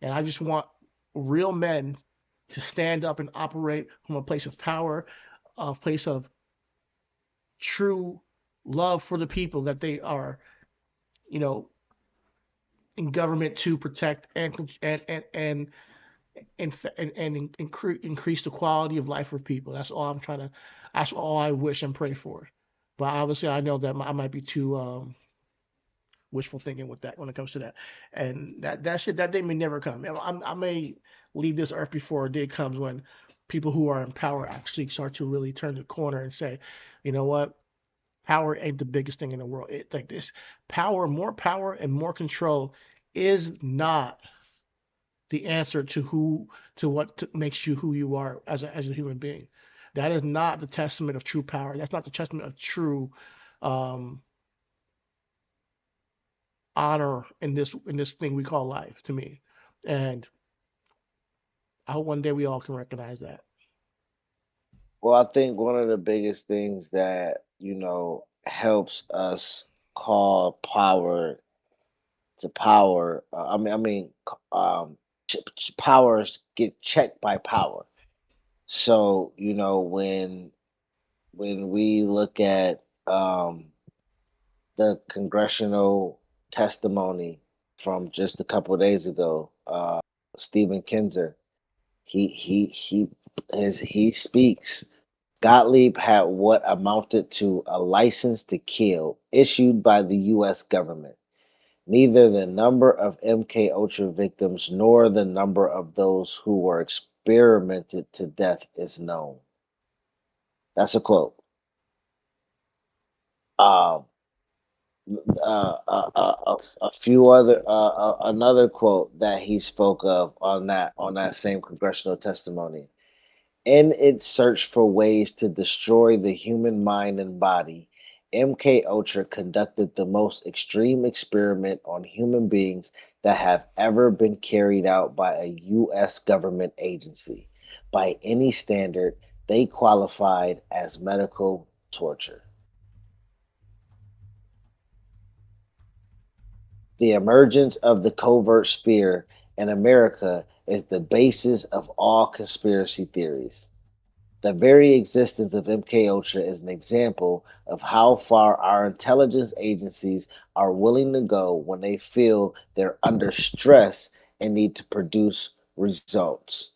And I just want real men to stand up and operate from a place of power, a place of true love for the people that they are, you know, in government to protect and increase the quality of life for people. That's all I'm trying to. That's all I wish and pray for. But obviously, I know that I might be too wishful thinking with that when it comes to that, and that shit that day may never come. I may leave this earth before a day comes when people who are in power actually start to really turn the corner and say, you know what, power ain't the biggest thing in the world. Like this power and more control is not the answer to what makes you who you are as a human being. That is not the testament of true power. That's not the testament of true um, honor in this thing we call life to me. And I hope one day we all can recognize that. Well, I think one of the biggest things that, helps us call power to power, powers get checked by power. So, when we look at the congressional testimony from just a couple of days ago, Stephen Kinzer, he speaks. Gottlieb had what amounted to a license to kill issued by the U.S. government. Neither the number of MK Ultra victims nor the number of those who were experimented to death is known. That's a quote. Um, a few other another quote that he spoke of on that same congressional testimony. In its search for ways to destroy the human mind and body, MK Ultra conducted the most extreme experiment on human beings that have ever been carried out by a US government agency. By any standard, they qualified as medical torture. The emergence of the covert sphere in America is the basis of all conspiracy theories. The very existence of MK Ultra is an example of how far our intelligence agencies are willing to go when they feel they're under stress and need to produce results.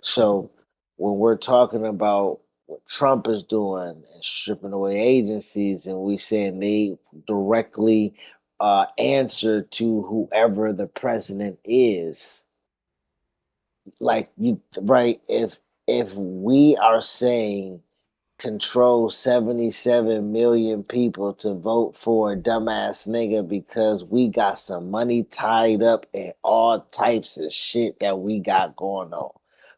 So when we're talking about what Trump is doing and stripping away agencies, and we saying they directly answer to whoever the president is, like you right? If we are saying control 77 million people to vote for a dumbass nigga because we got some money tied up in all types of shit that we got going on.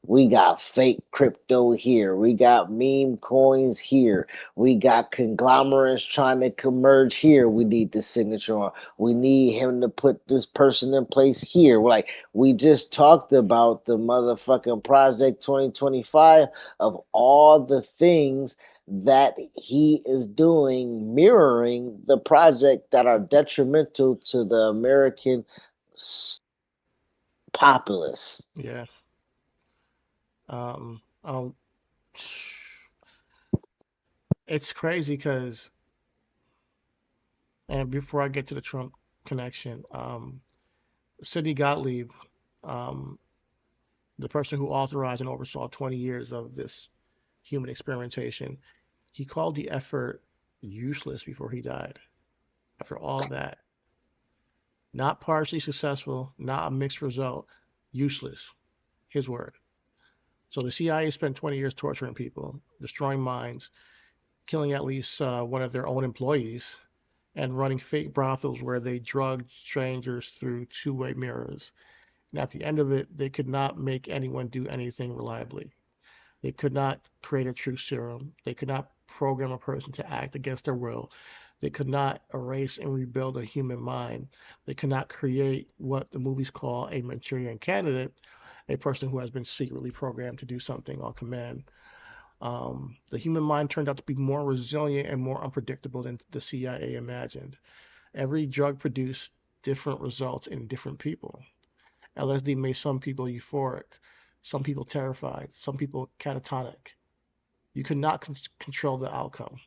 We got fake crypto here. We got meme coins here. We got conglomerates trying to converge here. We need the signature on. We need him to put this person in place here. We're like, we just talked about the motherfucking Project 2025 of all the things that he is doing, mirroring the project that are detrimental to the American populace. Yeah. Um, um, it's crazy because, and before I get to the Trump connection, Sidney Gottlieb, um, the person who authorized and oversaw 20 years of this human experimentation, he called the effort useless before he died. After all that, not partially successful, not a mixed result, useless. His word. So the CIA spent 20 years torturing people, destroying minds, killing at least one of their own employees, and running fake brothels where they drugged strangers through two-way mirrors. And at the end of it, they could not make anyone do anything reliably. They could not create a true serum. They could not program a person to act against their will. They could not erase and rebuild a human mind. They could not create what the movies call a Manchurian candidate, a person who has been secretly programmed to do something on command. The human mind turned out to be more resilient and more unpredictable than the CIA imagined. Every drug produced different results in different people. LSD made some people euphoric, some people terrified, some people catatonic. You could not control the outcome.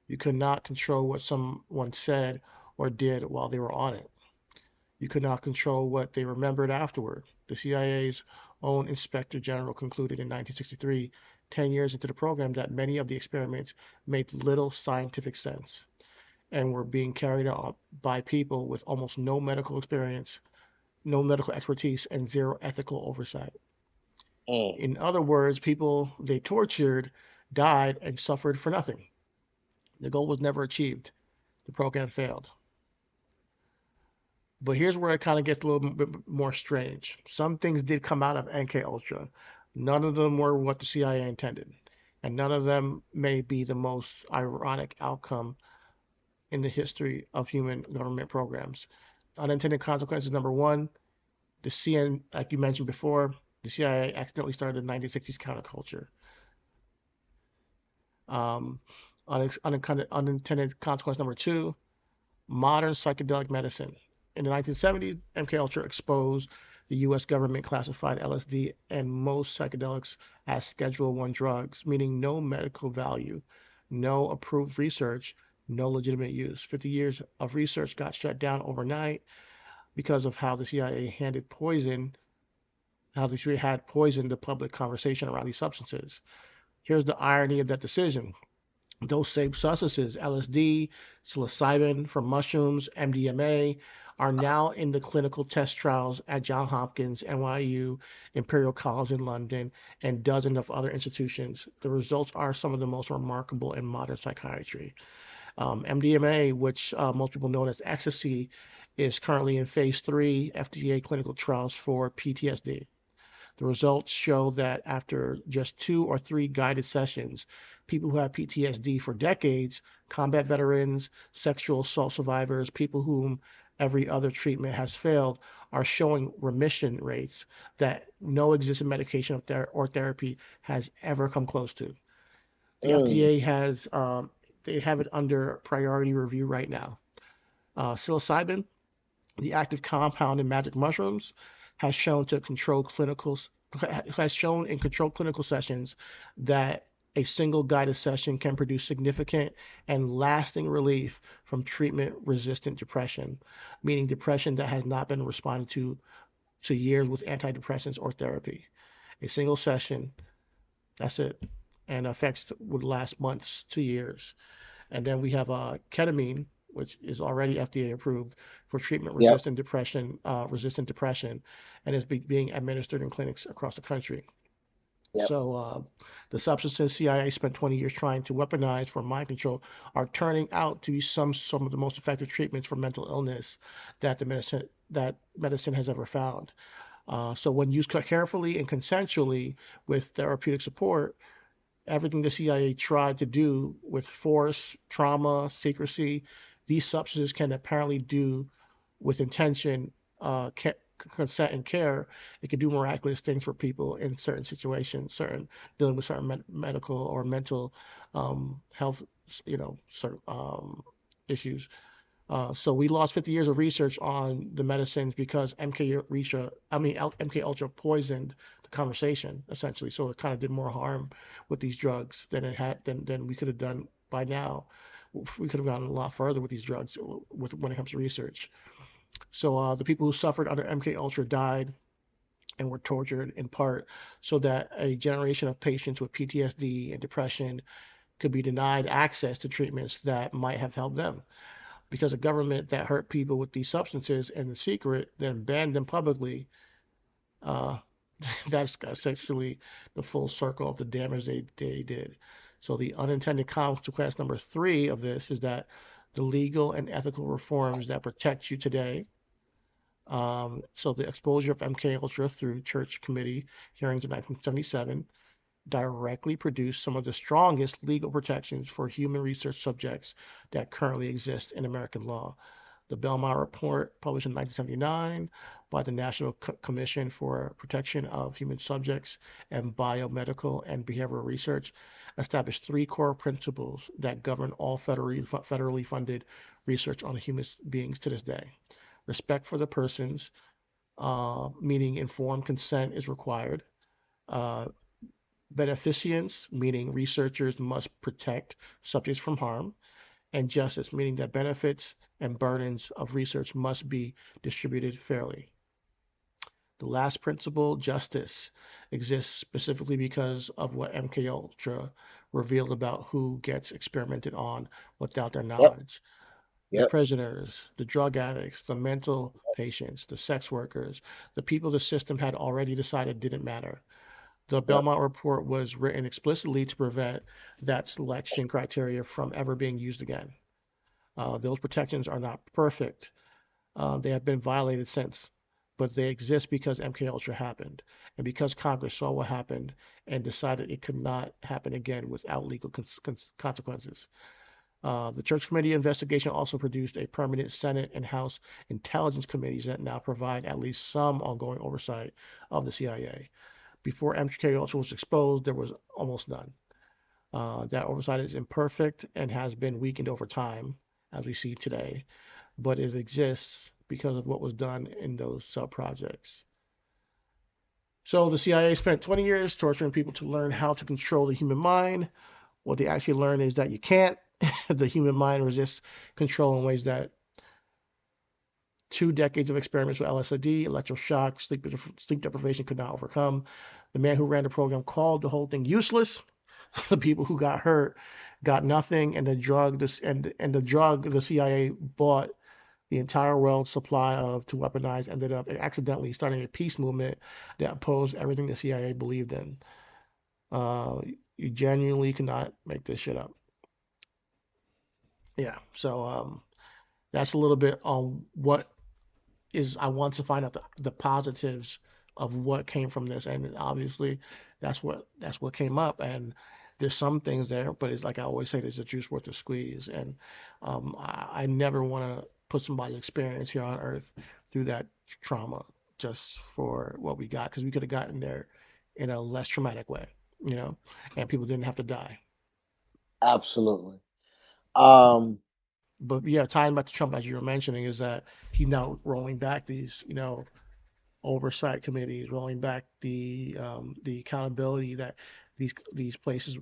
You could not control what someone said or did while they were on it. You could not control what they remembered afterward. The CIA's own Inspector General concluded in 1963, 10 years into the program, that many of the experiments made little scientific sense and were being carried out by people with almost no medical experience, no medical expertise, and zero ethical oversight. Mm. In other words, people they tortured died and suffered for nothing. The goal was never achieved. The program failed. But here's where it kind of gets a little bit more strange. Some things did come out of NK Ultra. None of them were what the CIA intended, and none of them may be the most ironic outcome in the history of human government programs. Unintended consequences number one, the CN, like you mentioned before, the CIA accidentally started the 1960s counterculture. Um, unintended consequence number two, modern psychedelic medicine. In the 1970s, MKUltra exposed the U.S. government classified LSD and most psychedelics as Schedule One drugs, meaning no medical value, no approved research, no legitimate use. 50 years of research got shut down overnight because of how the CIA handed poison, how the CIA had poisoned the public conversation around these substances. Here's the irony of that decision. Those same substances, LSD, psilocybin from mushrooms, MDMA, are now in the clinical test trials at Johns Hopkins, NYU, Imperial College in London, and dozens of other institutions. The results are some of the most remarkable in modern psychiatry. MDMA, which most people know as ecstasy, is currently in phase 3 FDA clinical trials for PTSD. The results show that after just 2 or 3 guided sessions, people who have PTSD for decades, combat veterans, sexual assault survivors, people whom every other treatment has failed, are showing remission rates that no existing medication or therapy has ever come close to. The Mm. FDA has they have it under priority review right now. Psilocybin, the active compound in magic mushrooms, has shown to control clinical has shown in controlled clinical sessions that a single guided session can produce significant and lasting relief from treatment-resistant depression, meaning depression that has not been responded to years with antidepressants or therapy. A single session, that's it, and effects would last months to years. And then we have ketamine, which is already FDA approved for treatment Yep. resistant depression, and is being administered in clinics across the country. Yep. So the substances CIA spent 20 years trying to weaponize for mind control are turning out to be some of the most effective treatments for mental illness that medicine has ever found. So when used carefully and consensually with therapeutic support, everything the CIA tried to do with force, trauma, secrecy, these substances can apparently do with intention, consent, and care. It can do miraculous things for people in certain situations, dealing with certain medical or mental health, certain issues. So we lost 50 years of research on the medicines because MK Ultra poisoned the conversation essentially. So it kind of did more harm with these drugs than we could have done by now. We could have gone a lot further with these drugs when it comes to research. So the people who suffered under MK Ultra died and were tortured in part so that a generation of patients with PTSD and depression could be denied access to treatments that might have helped them because a government that hurt people with these substances in the secret then banned them publicly. Uh, that's essentially the full circle of the damage they did. So the unintended consequence number 3 of this is that the legal and ethical reforms that protect you today. So the exposure of MK Ultra through Church Committee hearings in 1977 directly produced some of the strongest legal protections for human research subjects that currently exist in American law. The Belmont Report, published in 1979 by the National Commission for Protection of Human Subjects and Biomedical and Behavioral Research, established 3 core principles that govern all federally funded research on human beings to this day. Respect for the persons, meaning informed consent is required. Uh, Beneficence, meaning researchers must protect subjects from harm, and justice, meaning that benefits and burdens of research must be distributed fairly. The last principle, justice, exists specifically because of what MK Ultra revealed about who gets experimented on without their Yep. knowledge. The Yep. prisoners, the drug addicts, the mental patients, the sex workers, the people the system had already decided didn't matter. The Yep. Belmont Report was written explicitly to prevent that selection criteria from ever being used again. Those protections are not perfect. They have been violated since, but they exist because MKUltra happened, and because Congress saw what happened and decided it could not happen again without legal consequences. The Church Committee investigation also produced a permanent Senate and House intelligence committees that now provide at least some ongoing oversight of the CIA. Before MKUltra was exposed, there was almost none. That oversight is imperfect and has been weakened over time, as we see today, but it exists because of what was done in those sub projects. So the CIA spent 20 years torturing people to learn how to control the human mind. What they actually learned is that you can't. The human mind resists control in ways that 2 decades of experiments with LSD, electroshock, sleep deprivation could not overcome. The man who ran the program called the whole thing useless. The people who got hurt got nothing, and the drug the CIA bought the entire world's supply of to weaponize ended up accidentally starting a peace movement that opposed everything the CIA believed in. You genuinely cannot make this shit up. Yeah. So that's a little bit on what is I want to find out the positives of what came from this, and obviously that's what came up, and there's some things there, but it's like I always say, there's a juice worth the squeeze, and I never want to put somebody's experience here on Earth through that trauma just for what we got, because we could have gotten there in a less traumatic way, you know, and people didn't have to die. Absolutely. Um, But yeah, tying back to Trump, as you were mentioning, is that he's now rolling back these, oversight committees, rolling back the accountability that these places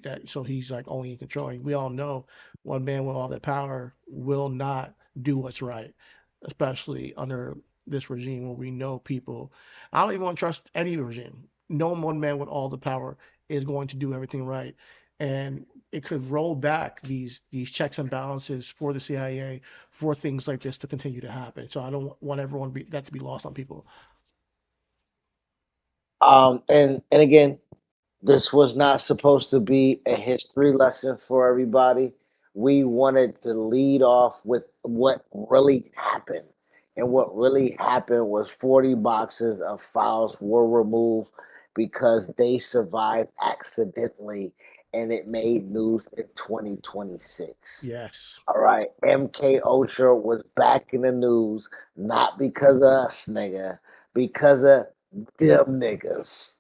that so he's like only in control. And we all know one man with all that power will not do what's right, especially under this regime where we know people. I don't even want to trust any regime. No one man with all the power is going to do everything right, and it could roll back these checks and balances for the CIA for things like this to continue to happen. So I don't want everyone that to be lost on people. and again, this was not supposed to be a history lesson for everybody. We wanted to lead off with what really happened. And what really happened was 40 boxes of files were removed because they survived accidentally and it made news in 2026. Yes. All right. MK Ultra was back in the news, not because of us, nigga, because of them niggas.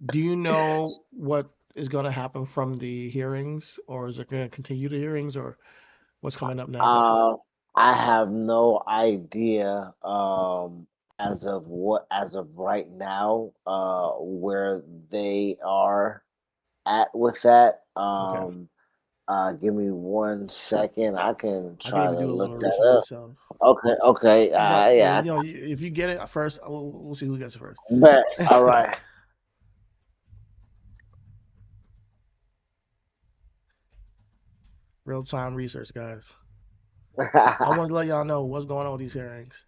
Do you know what is going to happen from the hearings, or is it going to continue the hearings, or what's coming up next? Uh, I have no idea as of right now where they are at with that. Okay. Give me 1 second. I can I can try even to do a look little that research up. myself. Okay, okay. But Yeah, if you get it first, we'll see who gets it first. I bet. All right. Real time research, guys. I want to let y'all know what's going on with these hearings.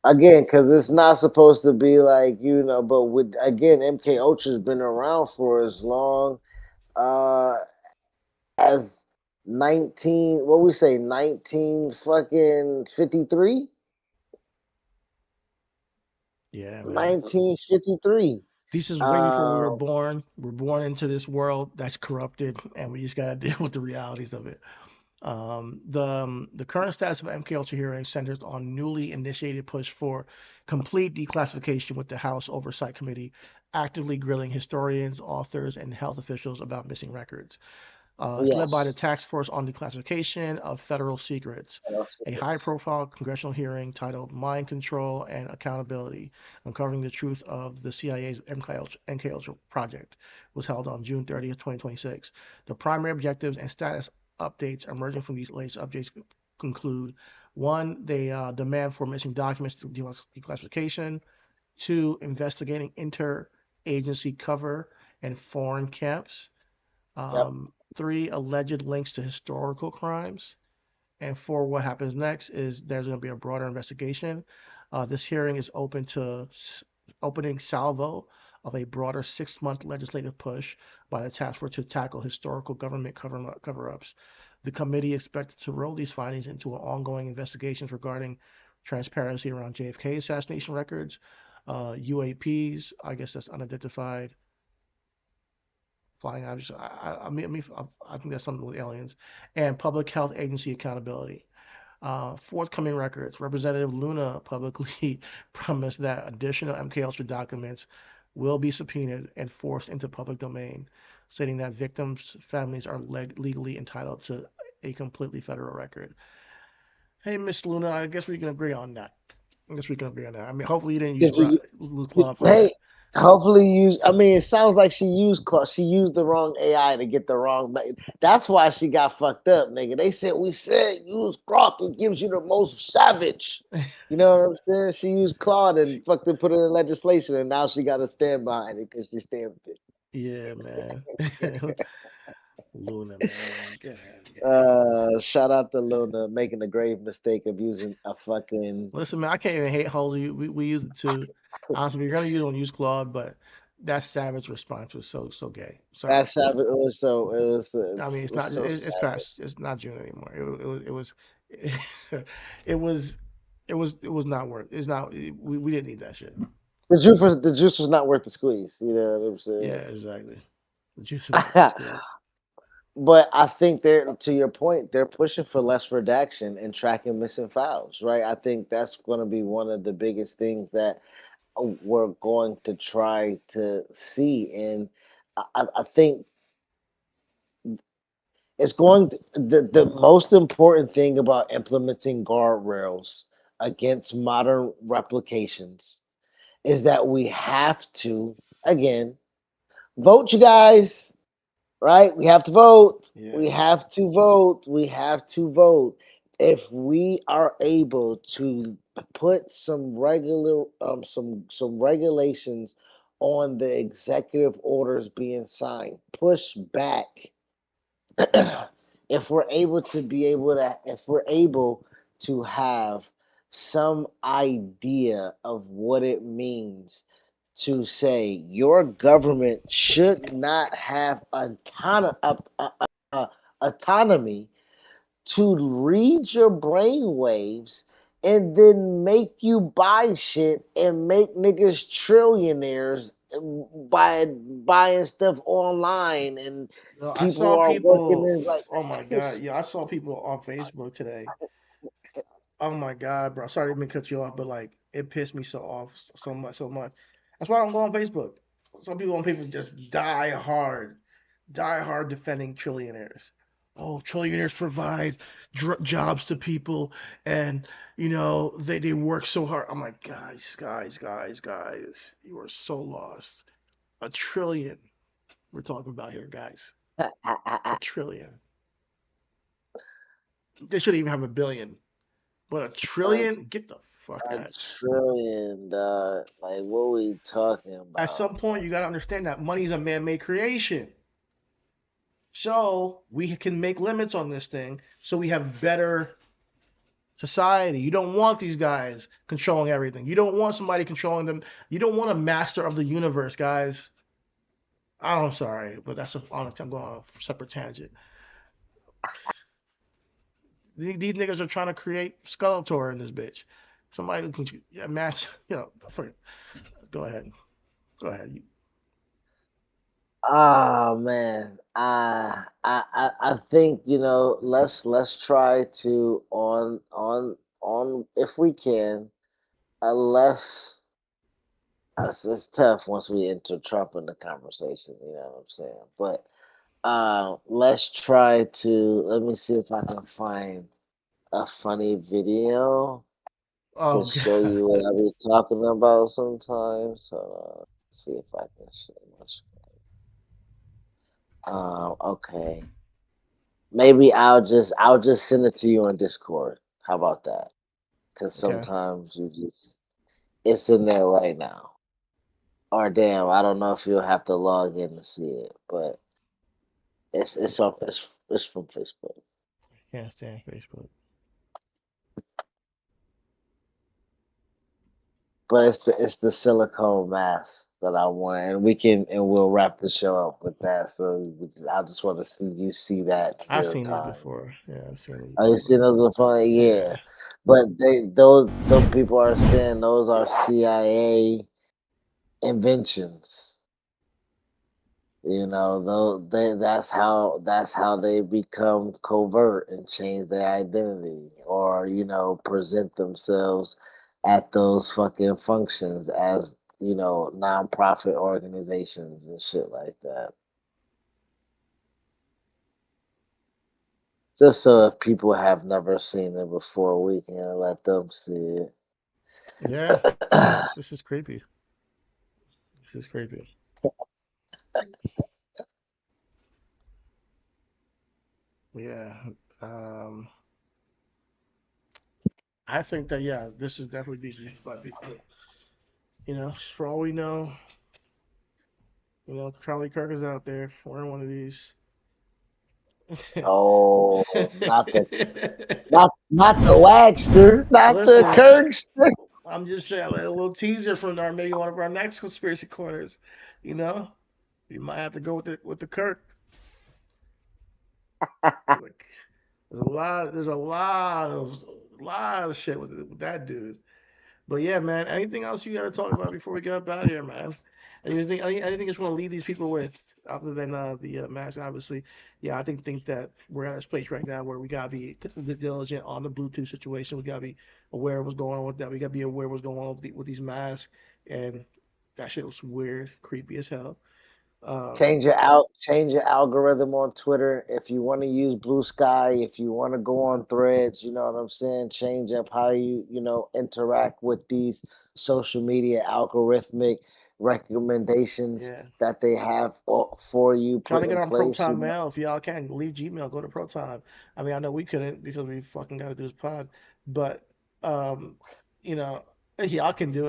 Again, because it's not supposed to be like but with again, MK Ultra's been around for as long. Uh, as 19, what we say, 19 fucking 53, Yeah, man. 1953. This is way before we were um born. We're born into this world that's corrupted, and we just gotta deal with the realities of it. The current status of MK Ultra hearing centers on newly initiated push for complete declassification, with the House Oversight Committee actively grilling historians, authors, and health officials about missing records. It's led by the yes. Task Force on Declassification of Federal Secrets, a high profile congressional hearing titled Mind Control and Accountability, Uncovering the Truth of the CIA's MKUltra Project, was held on June 30th, 2026. The primary objectives and status updates emerging from these latest updates conclude: one, they demand for missing documents declassification; two, investigating interagency cover and foreign camps; Yep. three, alleged links to historical crimes; and four, what happens next is there's going to be a broader investigation. This hearing is opening salvo of a broader 6 month legislative push by the task force to tackle historical government cover-ups. The committee expected to roll these findings into ongoing investigations regarding transparency around JFK assassination records, UAPs, I guess that's unidentified flying objects. I think that's something with aliens, and public health agency accountability. Forthcoming records. Representative Luna publicly promised that additional MK Ultra documents will be subpoenaed and forced into public domain, stating that victims' families are legally entitled to a completely federal record. Hey, Miss Luna, I guess we can agree on that. I guess we can agree on that. I mean, hopefully you didn't use Did you, Claude for hey, that. hopefully you use, I mean, it sounds like she used the wrong AI to get the wrong, that's why she got fucked up, nigga. They said, we said use Grok, it gives you the most savage. You know what I'm saying? She used Claude and fucked it, put it in legislation, and now she got to stand behind it because she stamped it. Yeah, man. Luna, man. God. Shout out to Luna making the grave mistake of using a fucking Listen, man, I can't even hate Holy. We use it too. Honestly, if you're gonna use it, use Claude, but That savage response was so gay. Sorry. That's savage. It was so. It was. I mean, it's It's not. so It's savage. past. It's not June anymore. It was. It was. It was not worth. It's not. We didn't need that shit. The juice was not worth the squeeze. You know what I'm Yeah, saying? exactly. The juice is not worth the squeeze. But I think they're to your point, they're pushing for less redaction and tracking missing files, right? I think that's going to be one of the biggest things that we're going to try to see, and I think it's going to, the most important thing about implementing guardrails against modern replications is that we have to again vote, you guys. Right? We have to vote. Yeah. We have to vote. We have to vote. If we are able to put some regulations on the executive orders being signed, push back. If we're able to have some idea of what it means to say your government should not have autonomy to read your brain waves and then make you buy shit and make niggas trillionaires by buying stuff online and No, I people saw are working people. in like Oh my god. Yeah, I saw people on Facebook today. Oh my god, bro. Sorry to even cut you off, but like it pissed me so off so much, so much. That's why I don't go on Facebook. Some people on Facebook just die hard defending trillionaires. Oh, trillionaires provide jobs to people, and they work so hard. I'm like, guys, you are so lost. A trillion we're talking about here, guys. A trillion. They shouldn't even have a billion, but a a, trillion. Get the fuck a out. trillion. Like what we talking At about? some point, you got to understand that money is a man-made creation. So we can make limits on this thing so we have better society. You don't want these guys controlling everything. You don't want somebody controlling them. You don't want a master of the universe, guys. I'm sorry, but I'm going on a separate tangent. These niggas are trying to create Skeletor in this bitch. Somebody who can match, go ahead. Go ahead. Oh man, I think let's try to on if we can, unless it's tough once we enter Trump in the conversation. You know what I'm saying? But let's try to let me see if I can find a funny video to Oh show god. you what I be talking about sometimes. So see if I can show my okay. Maybe I'll just send it to you on Discord. How about that? Because Okay. sometimes it's in there right now. Or damn, I don't know if you'll have to log in to see it, but it's from Facebook. Can't stand Facebook. But it's the silicone mask that I want, and we'll wrap the show up with that. So I just want to see you see that I've real seen these time. before. Yeah, I've seen these Are you before. seeing those before? Yeah, Yeah. but those some people are saying those are CIA inventions. That's how they become covert and change their identity, or present themselves at those fucking functions as nonprofit organizations and shit like that. Just so if people have never seen it before, we can let them see Yeah. Yeah. it. This is creepy. This is creepy. Yeah. Um, I think that yeah, this is definitely being used by people. For all we know, Charlie Kirk is out there wearing one of these. Oh, not the Wagster, not the Listen, Kirkster. I'm just saying a little teaser from maybe one of our next conspiracy corners. You know, you might have to go with the Kirk. Like, there's a lot of shit with that dude. But yeah, man. Anything else you got to talk about before we get up out of here, man? Anything else you want to leave these people with, other than the mask? Obviously, yeah. I think that we're at this place right now where we gotta be diligent on the Bluetooth situation. We gotta be aware of what's going on with that. We gotta be aware of what's going on with these masks, and that shit was weird, creepy as hell. Um, Change your algorithm on Twitter. If you want to use Blue Sky, if you want to go on Threads, you know what I'm saying? Change up how you interact with these social media algorithmic recommendations yeah. that they have for you Trying to put get in on place, Proton Mail. If y'all can, leave Gmail, go to Proton. I mean, I know we couldn't because we fucking got to do this pod, but um, you know, y'all can do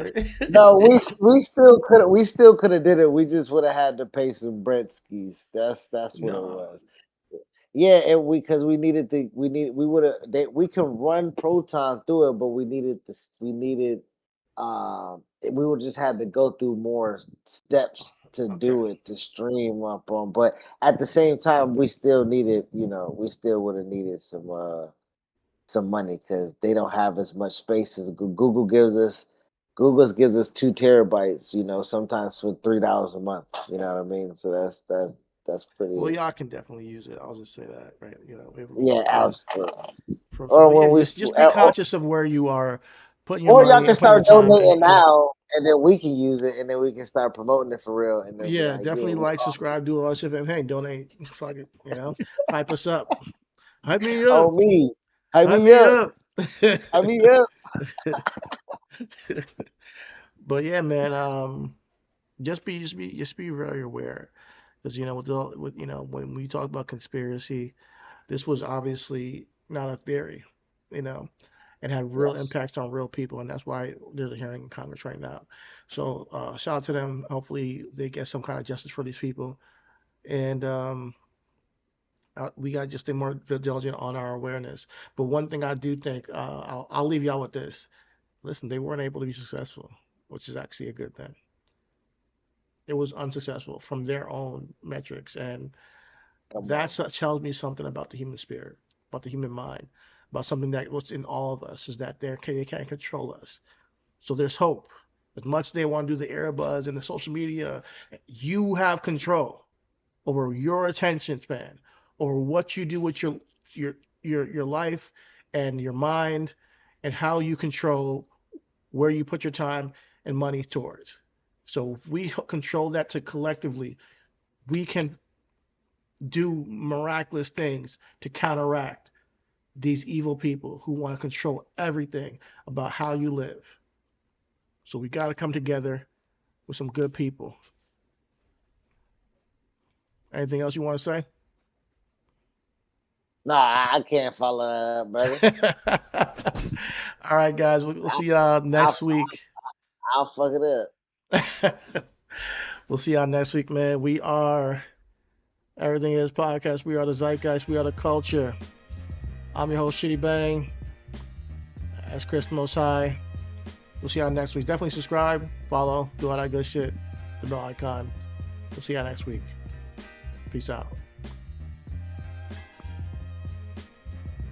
No, it. we still could have did it. We just would have had to pay some Bretskis. That's what it No. was. Yeah, and because we would have we can run Proton through it, but we would just had to go through more steps to Okay. do it to stream up on. But at the same time, we still needed, we still would have needed some money because they don't have as much space as Google gives us. Google gives us 2 terabytes, sometimes for $3 a month. You know what I mean? So that's Well, pretty. y'all can definitely use it. I'll just say that, right? You know, we have a Yeah, lot of absolutely. Proton, Or but yeah, when we, just be conscious of where you are putting your or y'all money can and putting your start time, and donating now, and then we can use it, and then we can start promoting it for real, and then be yeah, like, yeah, definitely we like, are. subscribe, do all that shit, and hey, donate, fuck it, hype us up, hype me up, Oh me, hype hype me me up, up. hype me up. But yeah, man, just be very aware, because when we talk about conspiracy, this was obviously not a theory, you know, and had real Yes, impacts on real people, and that's why there's a hearing in Congress right now. So shout out to them. Hopefully they get some kind of justice for these people, and we got to just stay more diligent on our awareness. But one thing I do think, I'll leave y'all with this. Listen, they weren't able to be successful, which is actually a good thing. It was unsuccessful from their own metrics, and come that on. tells me something about the human spirit, about the human mind, about something that what's in all of us is that they can't control us. So there's hope. As much as they want to do the earbuds and the social media, you have control over your attention span, over what you do with your your life and your mind, and how you control where you put your time and money towards. So if we control that to collectively, we can do miraculous things to counteract these evil people who want to control everything about how you live. So we got to come together with some good people. Anything else you want to No, I can't follow that up, brother. say? All right, guys. We'll see y'all I'll, next week. I'll fuck it up. We'll see y'all next week, man. We are Everything Is Podcast. We are the Zeitgeist. We are the culture. I'm your host, Shitty Bang. That's Chris Most High. We'll see y'all next week. Definitely subscribe, follow, do all that good shit. The bell icon. We'll see y'all next week. Peace out.